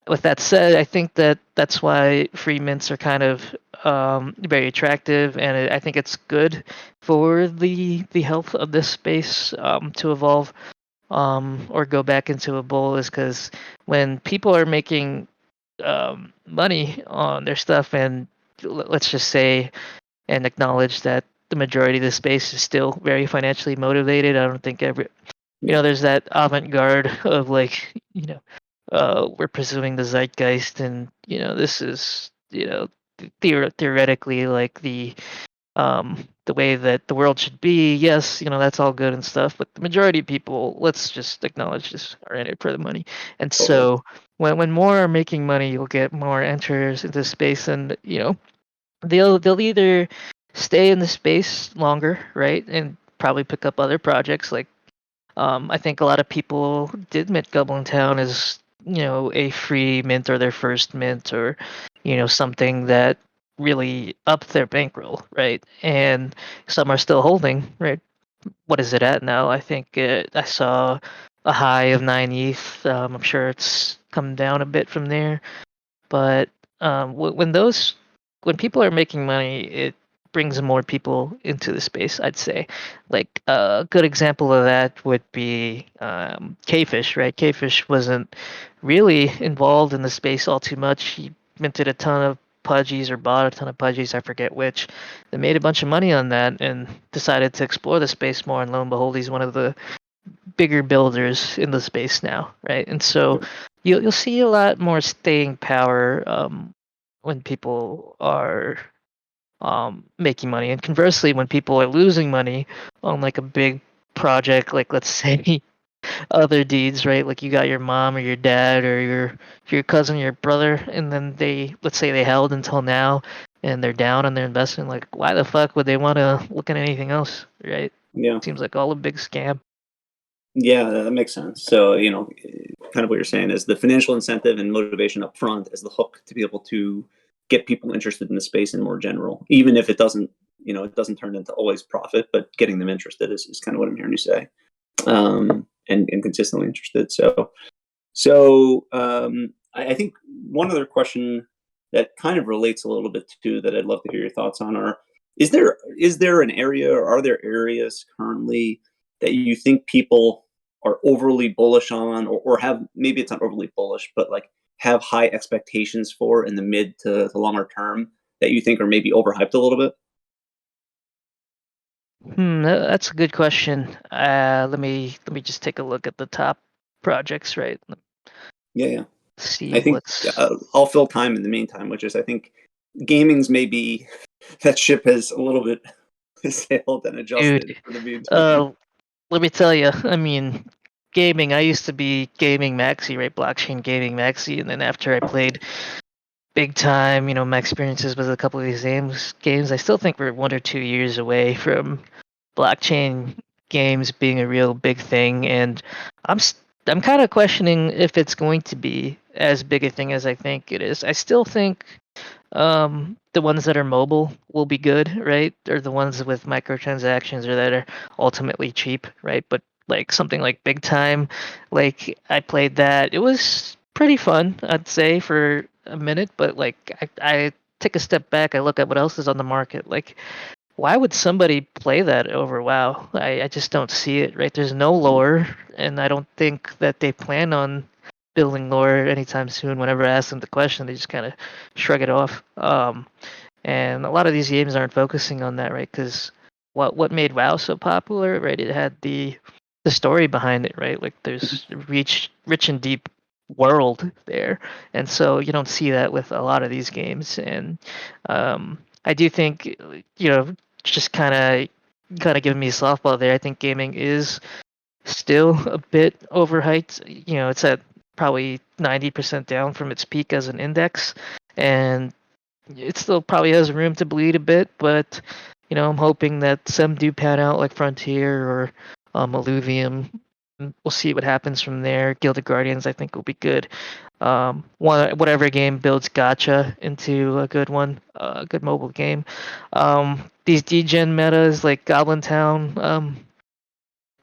with that said, I think that that's why free mints are kind of very attractive, and I think it's good for the health of this space to evolve or go back into a bull, is because when people are making money on their stuff, and let's just say and acknowledge that the majority of the space is still very financially motivated. I don't think Yeah. there's that avant-garde of like, we're pursuing the zeitgeist, and this is theoretically like the way that the world should be. Yes, that's all good and stuff, but the majority of people, let's just acknowledge this, are in it for the money. And Totally. so when more are making money, you'll get more enters into space, and they'll either stay in the space longer, right, and probably pick up other projects. Like I think a lot of people did mint Goblin Town as a free mint or their first mint, or something that really upped their bankroll, right? And some are still holding, right? What is it at now? I think I saw a high of 9 ETH. I'm sure it's come down a bit from there, but when people are making money, it brings more people into the space, I'd say. Like a good example of that would be Kfish, right? Kfish wasn't really involved in the space all too much. He minted a ton of pudgies or bought a ton of pudgies, I forget which. They made a bunch of money on that and decided to explore the space more, and lo and behold, he's one of the bigger builders in the space now, right? And so you'll see a lot more staying power when people are making money, and conversely, when people are losing money on like a big project, like let's say other deeds, right? Like you got your mom or your dad or your cousin, your brother, and then let's say they held until now, and they're down on their investment. Like, why the fuck would they want to look at anything else, right? Yeah. Seems like all a big scam. Yeah, that makes sense. So, kind of what you're saying is the financial incentive and motivation up front as the hook to be able to get people interested in the space in more general, even if it doesn't turn into always profit, but getting them interested is kind of what I'm hearing you say, and consistently interested. So, I think one other question that kind of relates a little bit to that I'd love to hear your thoughts on are, is there an area, or are there areas currently that you think people are overly bullish on, or have, maybe it's not overly bullish, but like have high expectations for in the mid to longer term, that you think are maybe overhyped a little bit? That's a good question. Let me just take a look at the top projects, right? Let's Yeah, yeah. I see think what's I'll fill time in the meantime, which is, I think gaming's maybe that ship has a little bit sailed and dude. adjusted for the meantime. Uh, let me tell you. I mean, gaming, I used to be gaming maxi, right? Blockchain gaming maxi, and then after I played big time, my experiences with a couple of these games, I still think we're 1 or 2 years away from blockchain games being a real big thing, and I'm kind of questioning if it's going to be as big a thing as I think it is. I still think the ones that are mobile will be good, right? Or the ones with microtransactions or that are ultimately cheap, right? But like something like Big Time, like I played that. It was pretty fun, I'd say, for a minute, but like I take a step back, I look at what else is on the market. Like, why would somebody play that over WoW? I just don't see it, right? There's no lore, and I don't think that they plan on building lore anytime soon. Whenever I ask them the question, they just kind of shrug it off. And a lot of these games aren't focusing on that, right? Because what made WoW so popular, right? It had the story behind it, right? Like there's rich and deep world there, and so you don't see that with a lot of these games. And I do think, just kind of giving me a softball there. I think gaming is still a bit overhyped. It's at probably 90% down from its peak as an index, and it still probably has room to bleed a bit, but I'm hoping that some do pan out like Frontier or Illuvium. We'll see what happens from there. Gilded Guardians, I think, will be good. Whatever game builds gacha into a good one, a good mobile game. These degen metas like Goblin Town,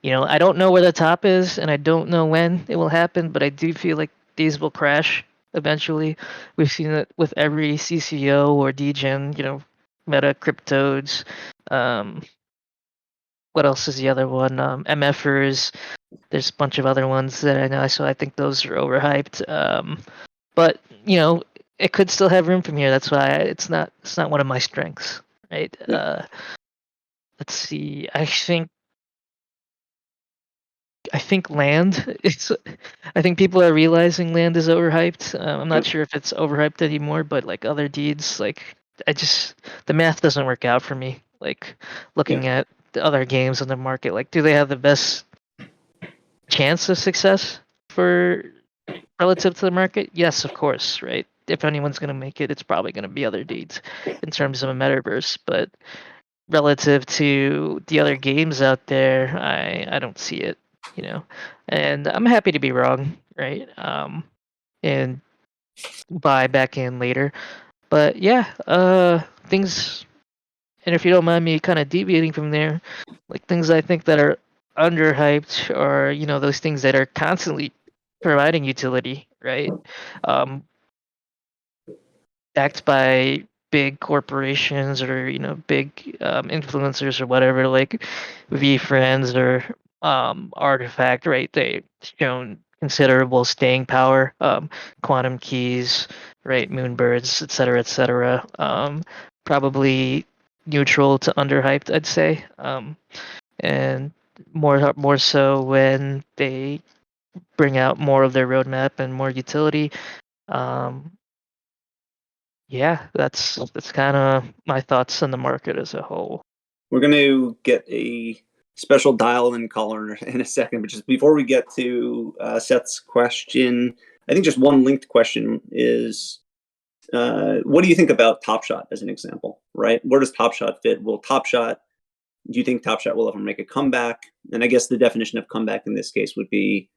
I don't know where the top is, and I don't know when it will happen, but I do feel like these will crash eventually. We've seen it with every CCO or degen, meta cryptodes. Um, what else is the other one? MFers. There's a bunch of other ones that I know, so I think those are overhyped. But it could still have room from here. That's why it's not one of my strengths, right? Yeah. Let's see. I think land. I think people are realizing land is overhyped. I'm not Yep. sure if it's overhyped anymore, but like other deeds, like I just the math doesn't work out for me. Like Yeah. looking at the other games on the market, like do they have the best chance of success for relative to the market? Yes, of course, right? If anyone's gonna make it, it's probably gonna be other deeds in terms of a metaverse, but relative to the other games out there, I don't see it, you know. And I'm happy to be wrong, right? And buy back in later. But yeah, things. And if you don't mind me kind of deviating from there, like things I think that are underhyped are those things that are constantly providing utility, right? Um, backed by big corporations or big influencers or whatever, like VFriends or Artifact, right? They've shown considerable staying power. Quantum keys, right? Moonbirds, etc., etc. Probably neutral to underhyped, I'd say. And more so when they bring out more of their roadmap and more utility. Um, yeah, that's kind of my thoughts on the market as a whole. We're going to get a special dial-in caller in a second, but just before we get to Seth's question, I think just one linked question is, what do you think about Top Shot as an example, right? Where does Top Shot fit? Do you think Top Shot will ever make a comeback? And I guess the definition of comeback in this case would be,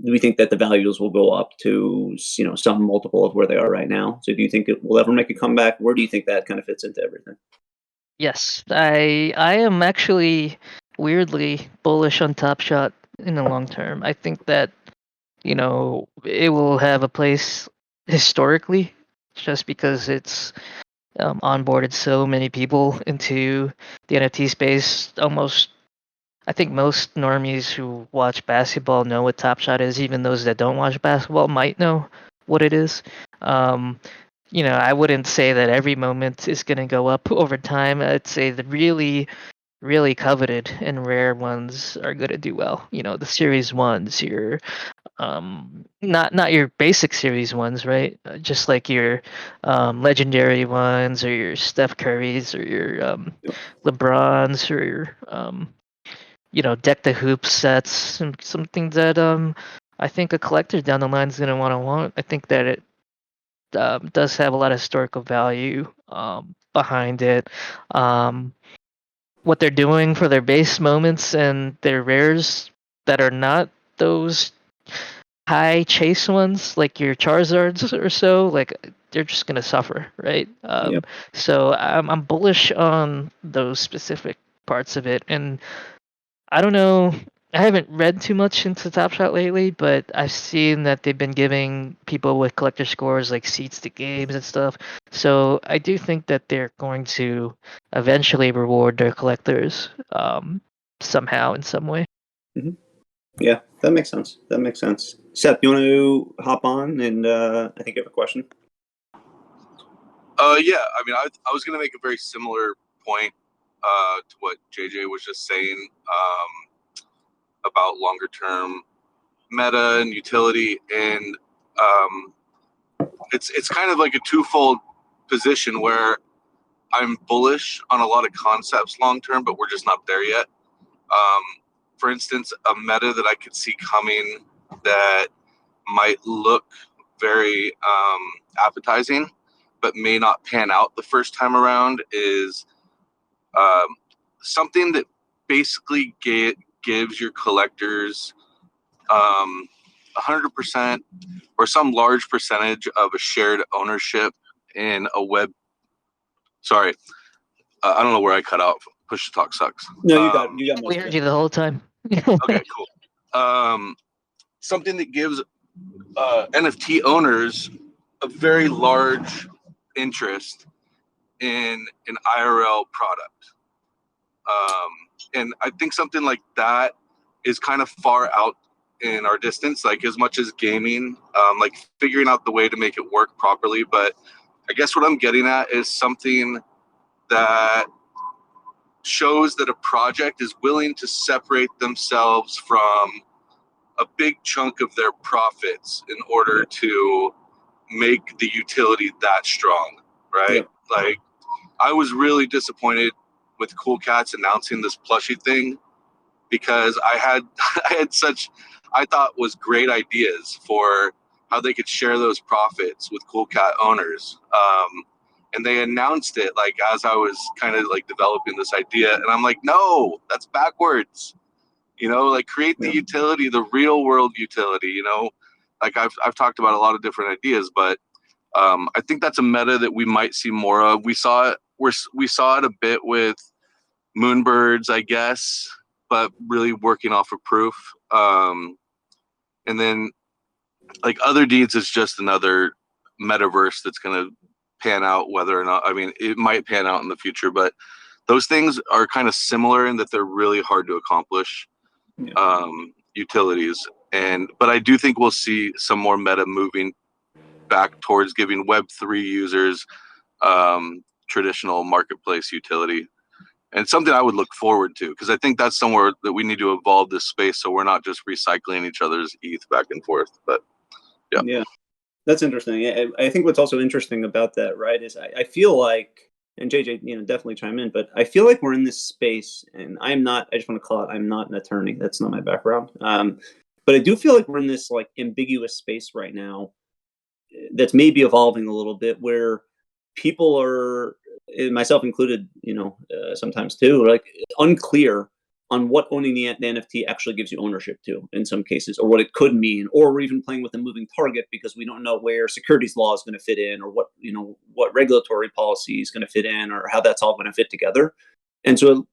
do we think that the values will go up to some multiple of where they are right now? So do you think it will ever make a comeback? Where do you think that kind of fits into everything? Yes, I am actually weirdly bullish on Top Shot in the long term. I think that it will have a place historically, just because it's onboarded so many people into the NFT space. I think most normies who watch basketball know what Top Shot is. Even those that don't watch basketball might know what it is. Um, I wouldn't say that every moment is going to go up over time. I'd say the really, really coveted and rare ones are going to do well. The series ones, your not your basic series ones, right? Just like your legendary ones or your Steph Currys or your Yep. LeBrons or your deck the hoop sets, something that I think a collector down the line is gonna want. I think that it does have a lot of historical value behind it. Um, what they're doing for their base moments and their rares that are not those high chase ones, like your Charizards or so, like they're just gonna suffer, right? Yep. So I'm bullish on those specific parts of it, and I don't know. I haven't read too much into Top Shot lately, but I've seen that they've been giving people with collector scores like seats to games and stuff. So I do think that they're going to eventually reward their collectors somehow in some way. Hmm. Yeah, that makes sense. That makes sense. Seth, you want to hop on? And I think you have a question. Yeah. I mean, I was going to make a very similar point to what JJ was just saying about longer term meta and utility, and it's kind of like a twofold position where I'm bullish on a lot of concepts long term, but we're just not there yet. For instance, a meta that I could see coming that might look very appetizing, but may not pan out the first time around is um, something that basically gives your collectors 100% or some large percentage of a shared ownership in a web. Sorry, I don't know where I cut out. Push to talk sucks. No, you got most We of heard it. you the whole time. Okay, cool. Something that gives NFT owners a very large interest in an IRL product. And I think something like that is kind of far out in our distance, like as much as gaming, like figuring out the way to make it work properly. But I guess what I'm getting at is something that shows that a project is willing to separate themselves from a big chunk of their profits in order to make the utility that strong, right? Yep. Like, I was really disappointed with Cool Cats announcing this plushie thing because I had such, I thought, was great ideas for how they could share those profits with Cool Cat owners. And they announced it like as I was kind of like developing this idea, and I'm like, no, that's backwards. Like create the utility, the real world utility. Like I've talked about a lot of different ideas, but I think that's a meta that we might see more of. We saw it. We saw it a bit with Moonbirds, I guess, but really working off of proof. And then like Other Deeds is just another metaverse that's going to pan out, whether or not, I mean, it might pan out in the future, but those things are kind of similar in that they're really hard to accomplish utilities. But I do think we'll see some more meta moving back towards giving Web3 users traditional marketplace utility. And something I would look forward to, because I think that's somewhere that we need to evolve this space so we're not just recycling each other's ETH back and forth. But yeah, that's interesting. I think what's also interesting about that, right, is I feel like, and JJ, definitely chime in, but I feel like we're in this space, and I just want to call it, I'm not an attorney. That's not my background. But I do feel like we're in this like ambiguous space right now that's maybe evolving a little bit where people are, myself included, sometimes too, like unclear on what owning the NFT actually gives you ownership to in some cases, or what it could mean, or we're even playing with a moving target because we don't know where securities law is going to fit in, or what regulatory policy is going to fit in, or how that's all going to fit together. And so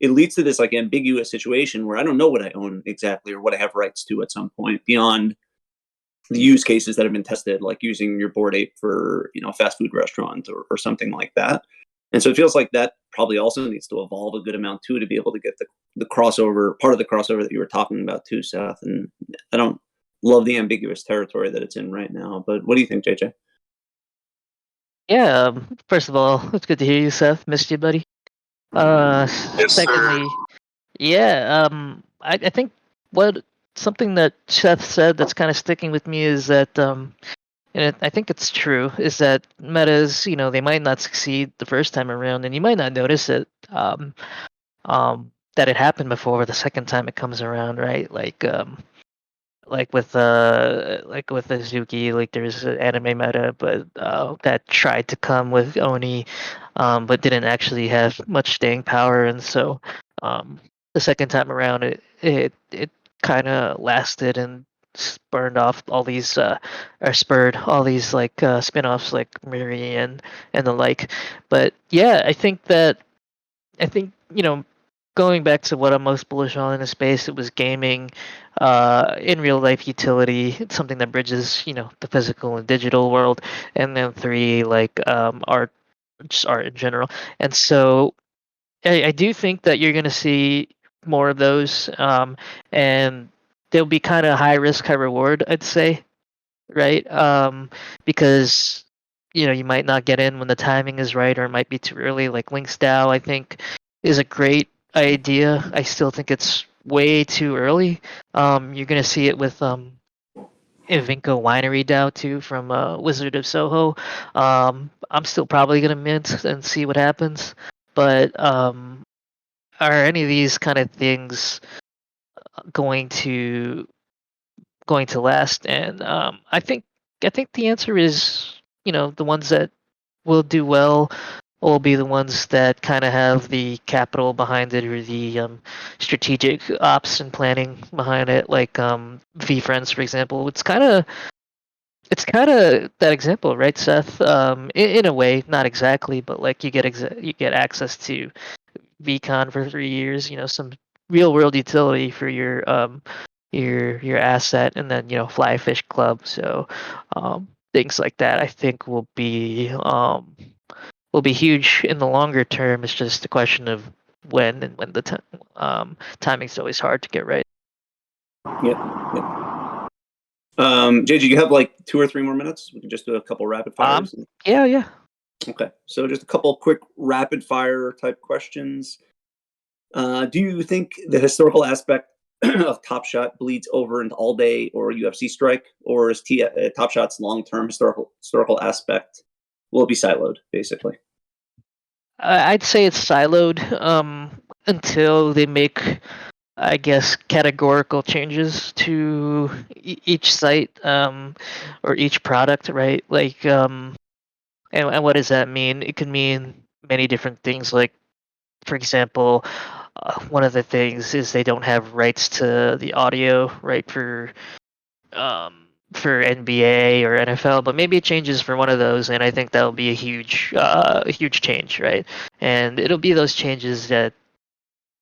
it leads to this like ambiguous situation where I don't know what I own exactly or what I have rights to at some point beyond the use cases that have been tested, like using your Bored Ape for a fast food restaurant or something like that. And so it feels like that probably also needs to evolve a good amount too to be able to get the crossover, part of the crossover that you were talking about too, Seth. And I don't love the ambiguous territory that it's in right now, but what do you think, JJ? Yeah. First of all, it's good to hear you, Seth. Missed you, buddy. yes, sir. Secondly, yeah. I think what something that Seth said that's kind of sticking with me is that and I think it's true, is that metas, they might not succeed the first time around, and you might not notice it. Um, that it happened before the second time it comes around, right? Like with Azuki, like there's an anime meta, but that tried to come with Oni, but didn't actually have much staying power, and so the second time around, it kind of lasted and burned off all these or spurred all these like spin-offs like Miri and the like. But yeah, I think going back to what I'm most bullish on in the space, it was gaming, in real life utility, something that bridges the physical and digital world, and then three like art, just art in general. And so I do think that you're gonna see more of those, and they'll be kind of high risk, high reward, I'd say, right? Because you might not get in when the timing is right, or it might be too early. Like Link's DAO, I think, is a great idea. I still think it's way too early. You're gonna see it with Ivinco Winery DAO too from Wizard of Soho. I'm still probably gonna mint and see what happens, but are any of these kind of things going to last? And I think the answer is the ones that will do well will be the ones that kind of have the capital behind it, or the strategic ops and planning behind it, like V Friends, for example. It's kind of that example, right, Seth? In a way, not exactly, but like you get access to VCon for 3 years, some real world utility for your asset, and then Fly Fish Club. So things like that, I think, will be huge in the longer term. It's just a question of when, and when the timing's always hard to get right. Yep. JJ, you have like 2 or 3 more minutes? We can just do a couple rapid fires. Yeah. Okay, so just a couple quick rapid fire type questions. Do you think the historical aspect of Top Shot bleeds over into All Day or UFC Strike, or is Top Shot's long-term historical aspect, will it be siloed, basically? I'd say it's siloed until they make, I guess, categorical changes to each site, or each product, right? Like, and what does that mean? It can mean many different things. Like, for example, one of the things is they don't have rights to the audio, right, for NBA or NFL, but maybe it changes for one of those, and I think that'll be a huge change, right? And it'll be those changes that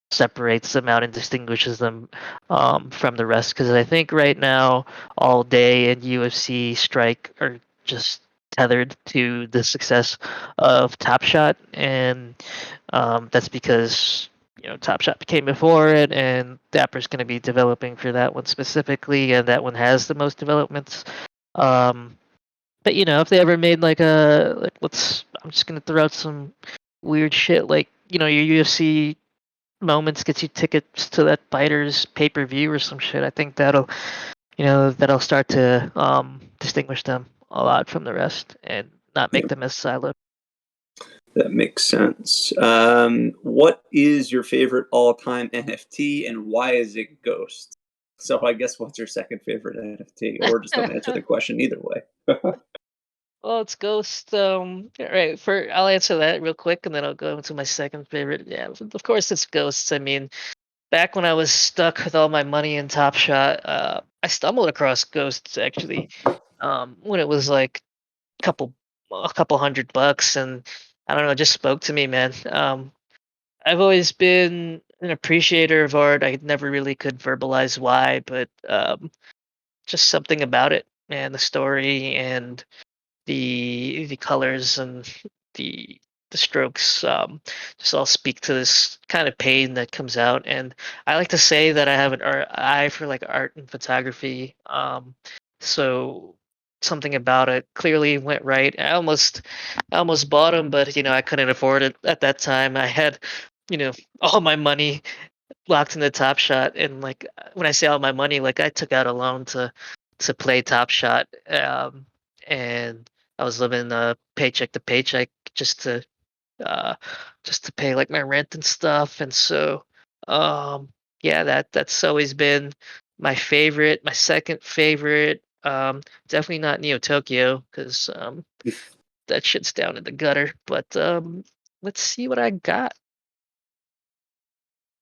separates them out and distinguishes them from the rest. Because I think right now, All Day and UFC Strike are just tethered to the success of Top Shot, and that's because Top Shot came before it, and Dapper's going to be developing for that one specifically, and that one has the most developments. But if they ever made like I'm just going to throw out some weird shit, like your UFC moments gets you tickets to that fighter's pay-per-view or some shit. I think that'll start to distinguish them a lot from the rest, and not make them as siloed. That makes sense. What is your favorite all-time NFT, and why is it Ghost? So I guess, what's your second favorite NFT? Or just don't answer the question either way. Well, it's Ghost. Right. I'll answer that real quick, and then I'll go into my second favorite. Yeah, of course it's Ghosts. I mean, back when I was stuck with all my money in Top Shot, I stumbled across Ghosts actually, when it was like a couple $100, and I don't know, it just spoke to me, man. I've always been an appreciator of art. I never really could verbalize why, but just something about it, man. The story and the colors and the the strokes, just all speak to this kind of pain that comes out. And I like to say that I have an eye for like art and photography. So something about it clearly went right. I almost bought them, but I couldn't afford it at that time. I had you know all my money locked in the Top Shot, and like when I say all my money, like I took out a loan to play Top Shot, and I was living paycheck to paycheck, uh, just to pay like my rent and stuff. And so Yeah, that's always been my favorite. My second favorite, definitely not Neo Tokyo because that shit's down in the gutter. But let's see what I got.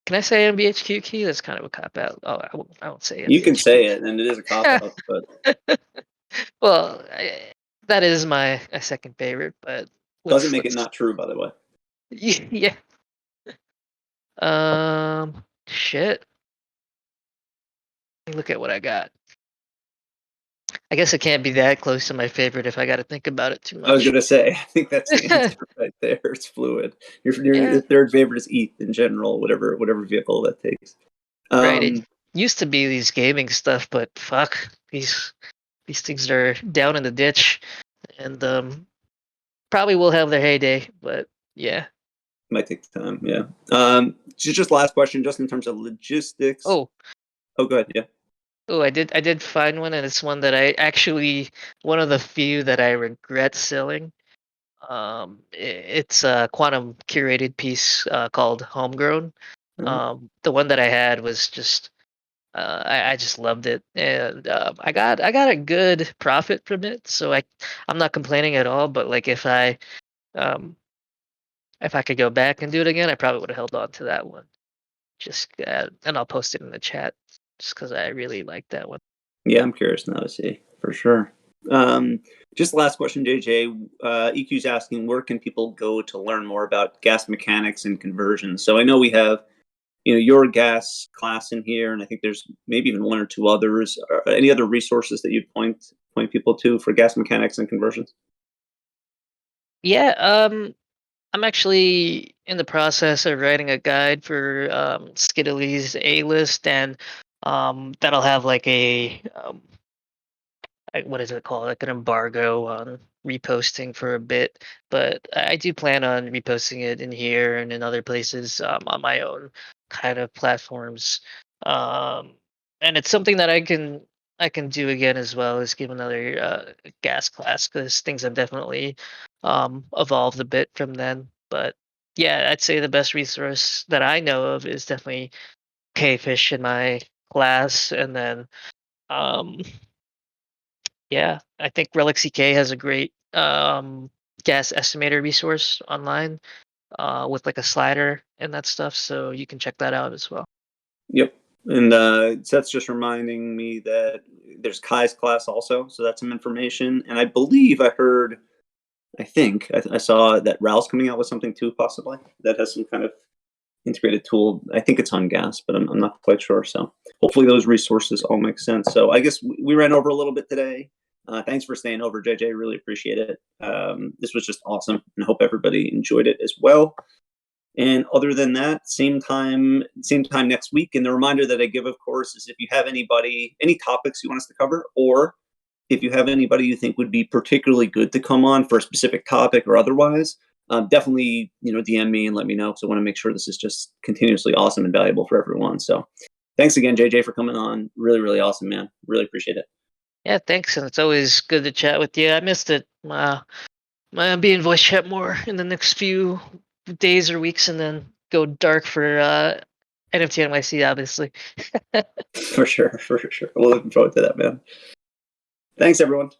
Can I say MBHQ key? That's kind of a cop out. Oh, I won't say You can MBHQ. say it, and it is a cop out, but Well, that is my second favorite, but doesn't let's make it let's not true, by the way. yeah. Shit. Let me look at what I got. I guess it can't be that close to my favorite if I got to think about it too I was much. gonna say, I think that's the answer right there. It's fluid. Your Yeah, third favorite is ETH in general, whatever vehicle that takes. right. It Um, used to be these gaming stuff, but fuck, these things are down in the ditch, and probably will have their heyday, but yeah. might take time, yeah. Just last question, just in terms of logistics. Oh, Oh, go ahead. Yeah. oh, I did find one, and it's one that I actually one of the few that I regret selling. It's a quantum curated piece called Homegrown. Uh, The one that I had was just I just loved it, and I got a good profit from it, so I'm not complaining at all. But like um if I could go back and do it again, I probably would have held on to that one. Just and I'll post it in the chat just because I really like that one. yeah, I'm curious now to see for sure. Um, just last question, JJ. EQ's asking, where can people go to learn more about gas mechanics and conversions? So I know we have, your gas class in here, and I think there's maybe even one or two others. Any other resources that you'd point people to for gas mechanics and conversions? Yeah, I'm actually in the process of writing a guide for Skiddly's A list, and that'll have like what is it called? Like an embargo on reposting for a bit. But I do plan on reposting it in here and in other places on my own kind of platforms. Um, and it's something that I can do again as well as give another gas class because things have definitely evolved a bit from then. But yeah, I'd say the best resource that I know of is definitely Kfish in my class, and then um, yeah, I think Relic CK has a great gas estimator resource online with like a slider and that stuff, so you can check that out as well. Yep. And Seth's just reminding me that there's Kai's class also, so that's some information. And I believe I saw that Ral's coming out with something too, possibly that has some kind of integrated tool. I think it's on gas, but I'm not quite sure. So hopefully those resources all make sense. So I guess we ran over a little bit today. Thanks for staying over, JJ. Really appreciate it. This was just awesome, and I hope everybody enjoyed it as well. And other than that, same time next week. And the reminder that I give, of course, is if you have any topics you want us to cover, or if you have anybody you think would be particularly good to come on for a specific topic or otherwise, definitely DM me and let me know, because I want to make sure this is just continuously awesome and valuable for everyone. So thanks again, JJ, for coming on. Really, really awesome, man. Really appreciate it. Yeah, thanks, and it's always good to chat with you. I missed it. I'll be in voice chat more in the next few days or weeks, and then go dark for NFT NYC, obviously. For sure, for sure. We're looking forward to that, man. Thanks, everyone.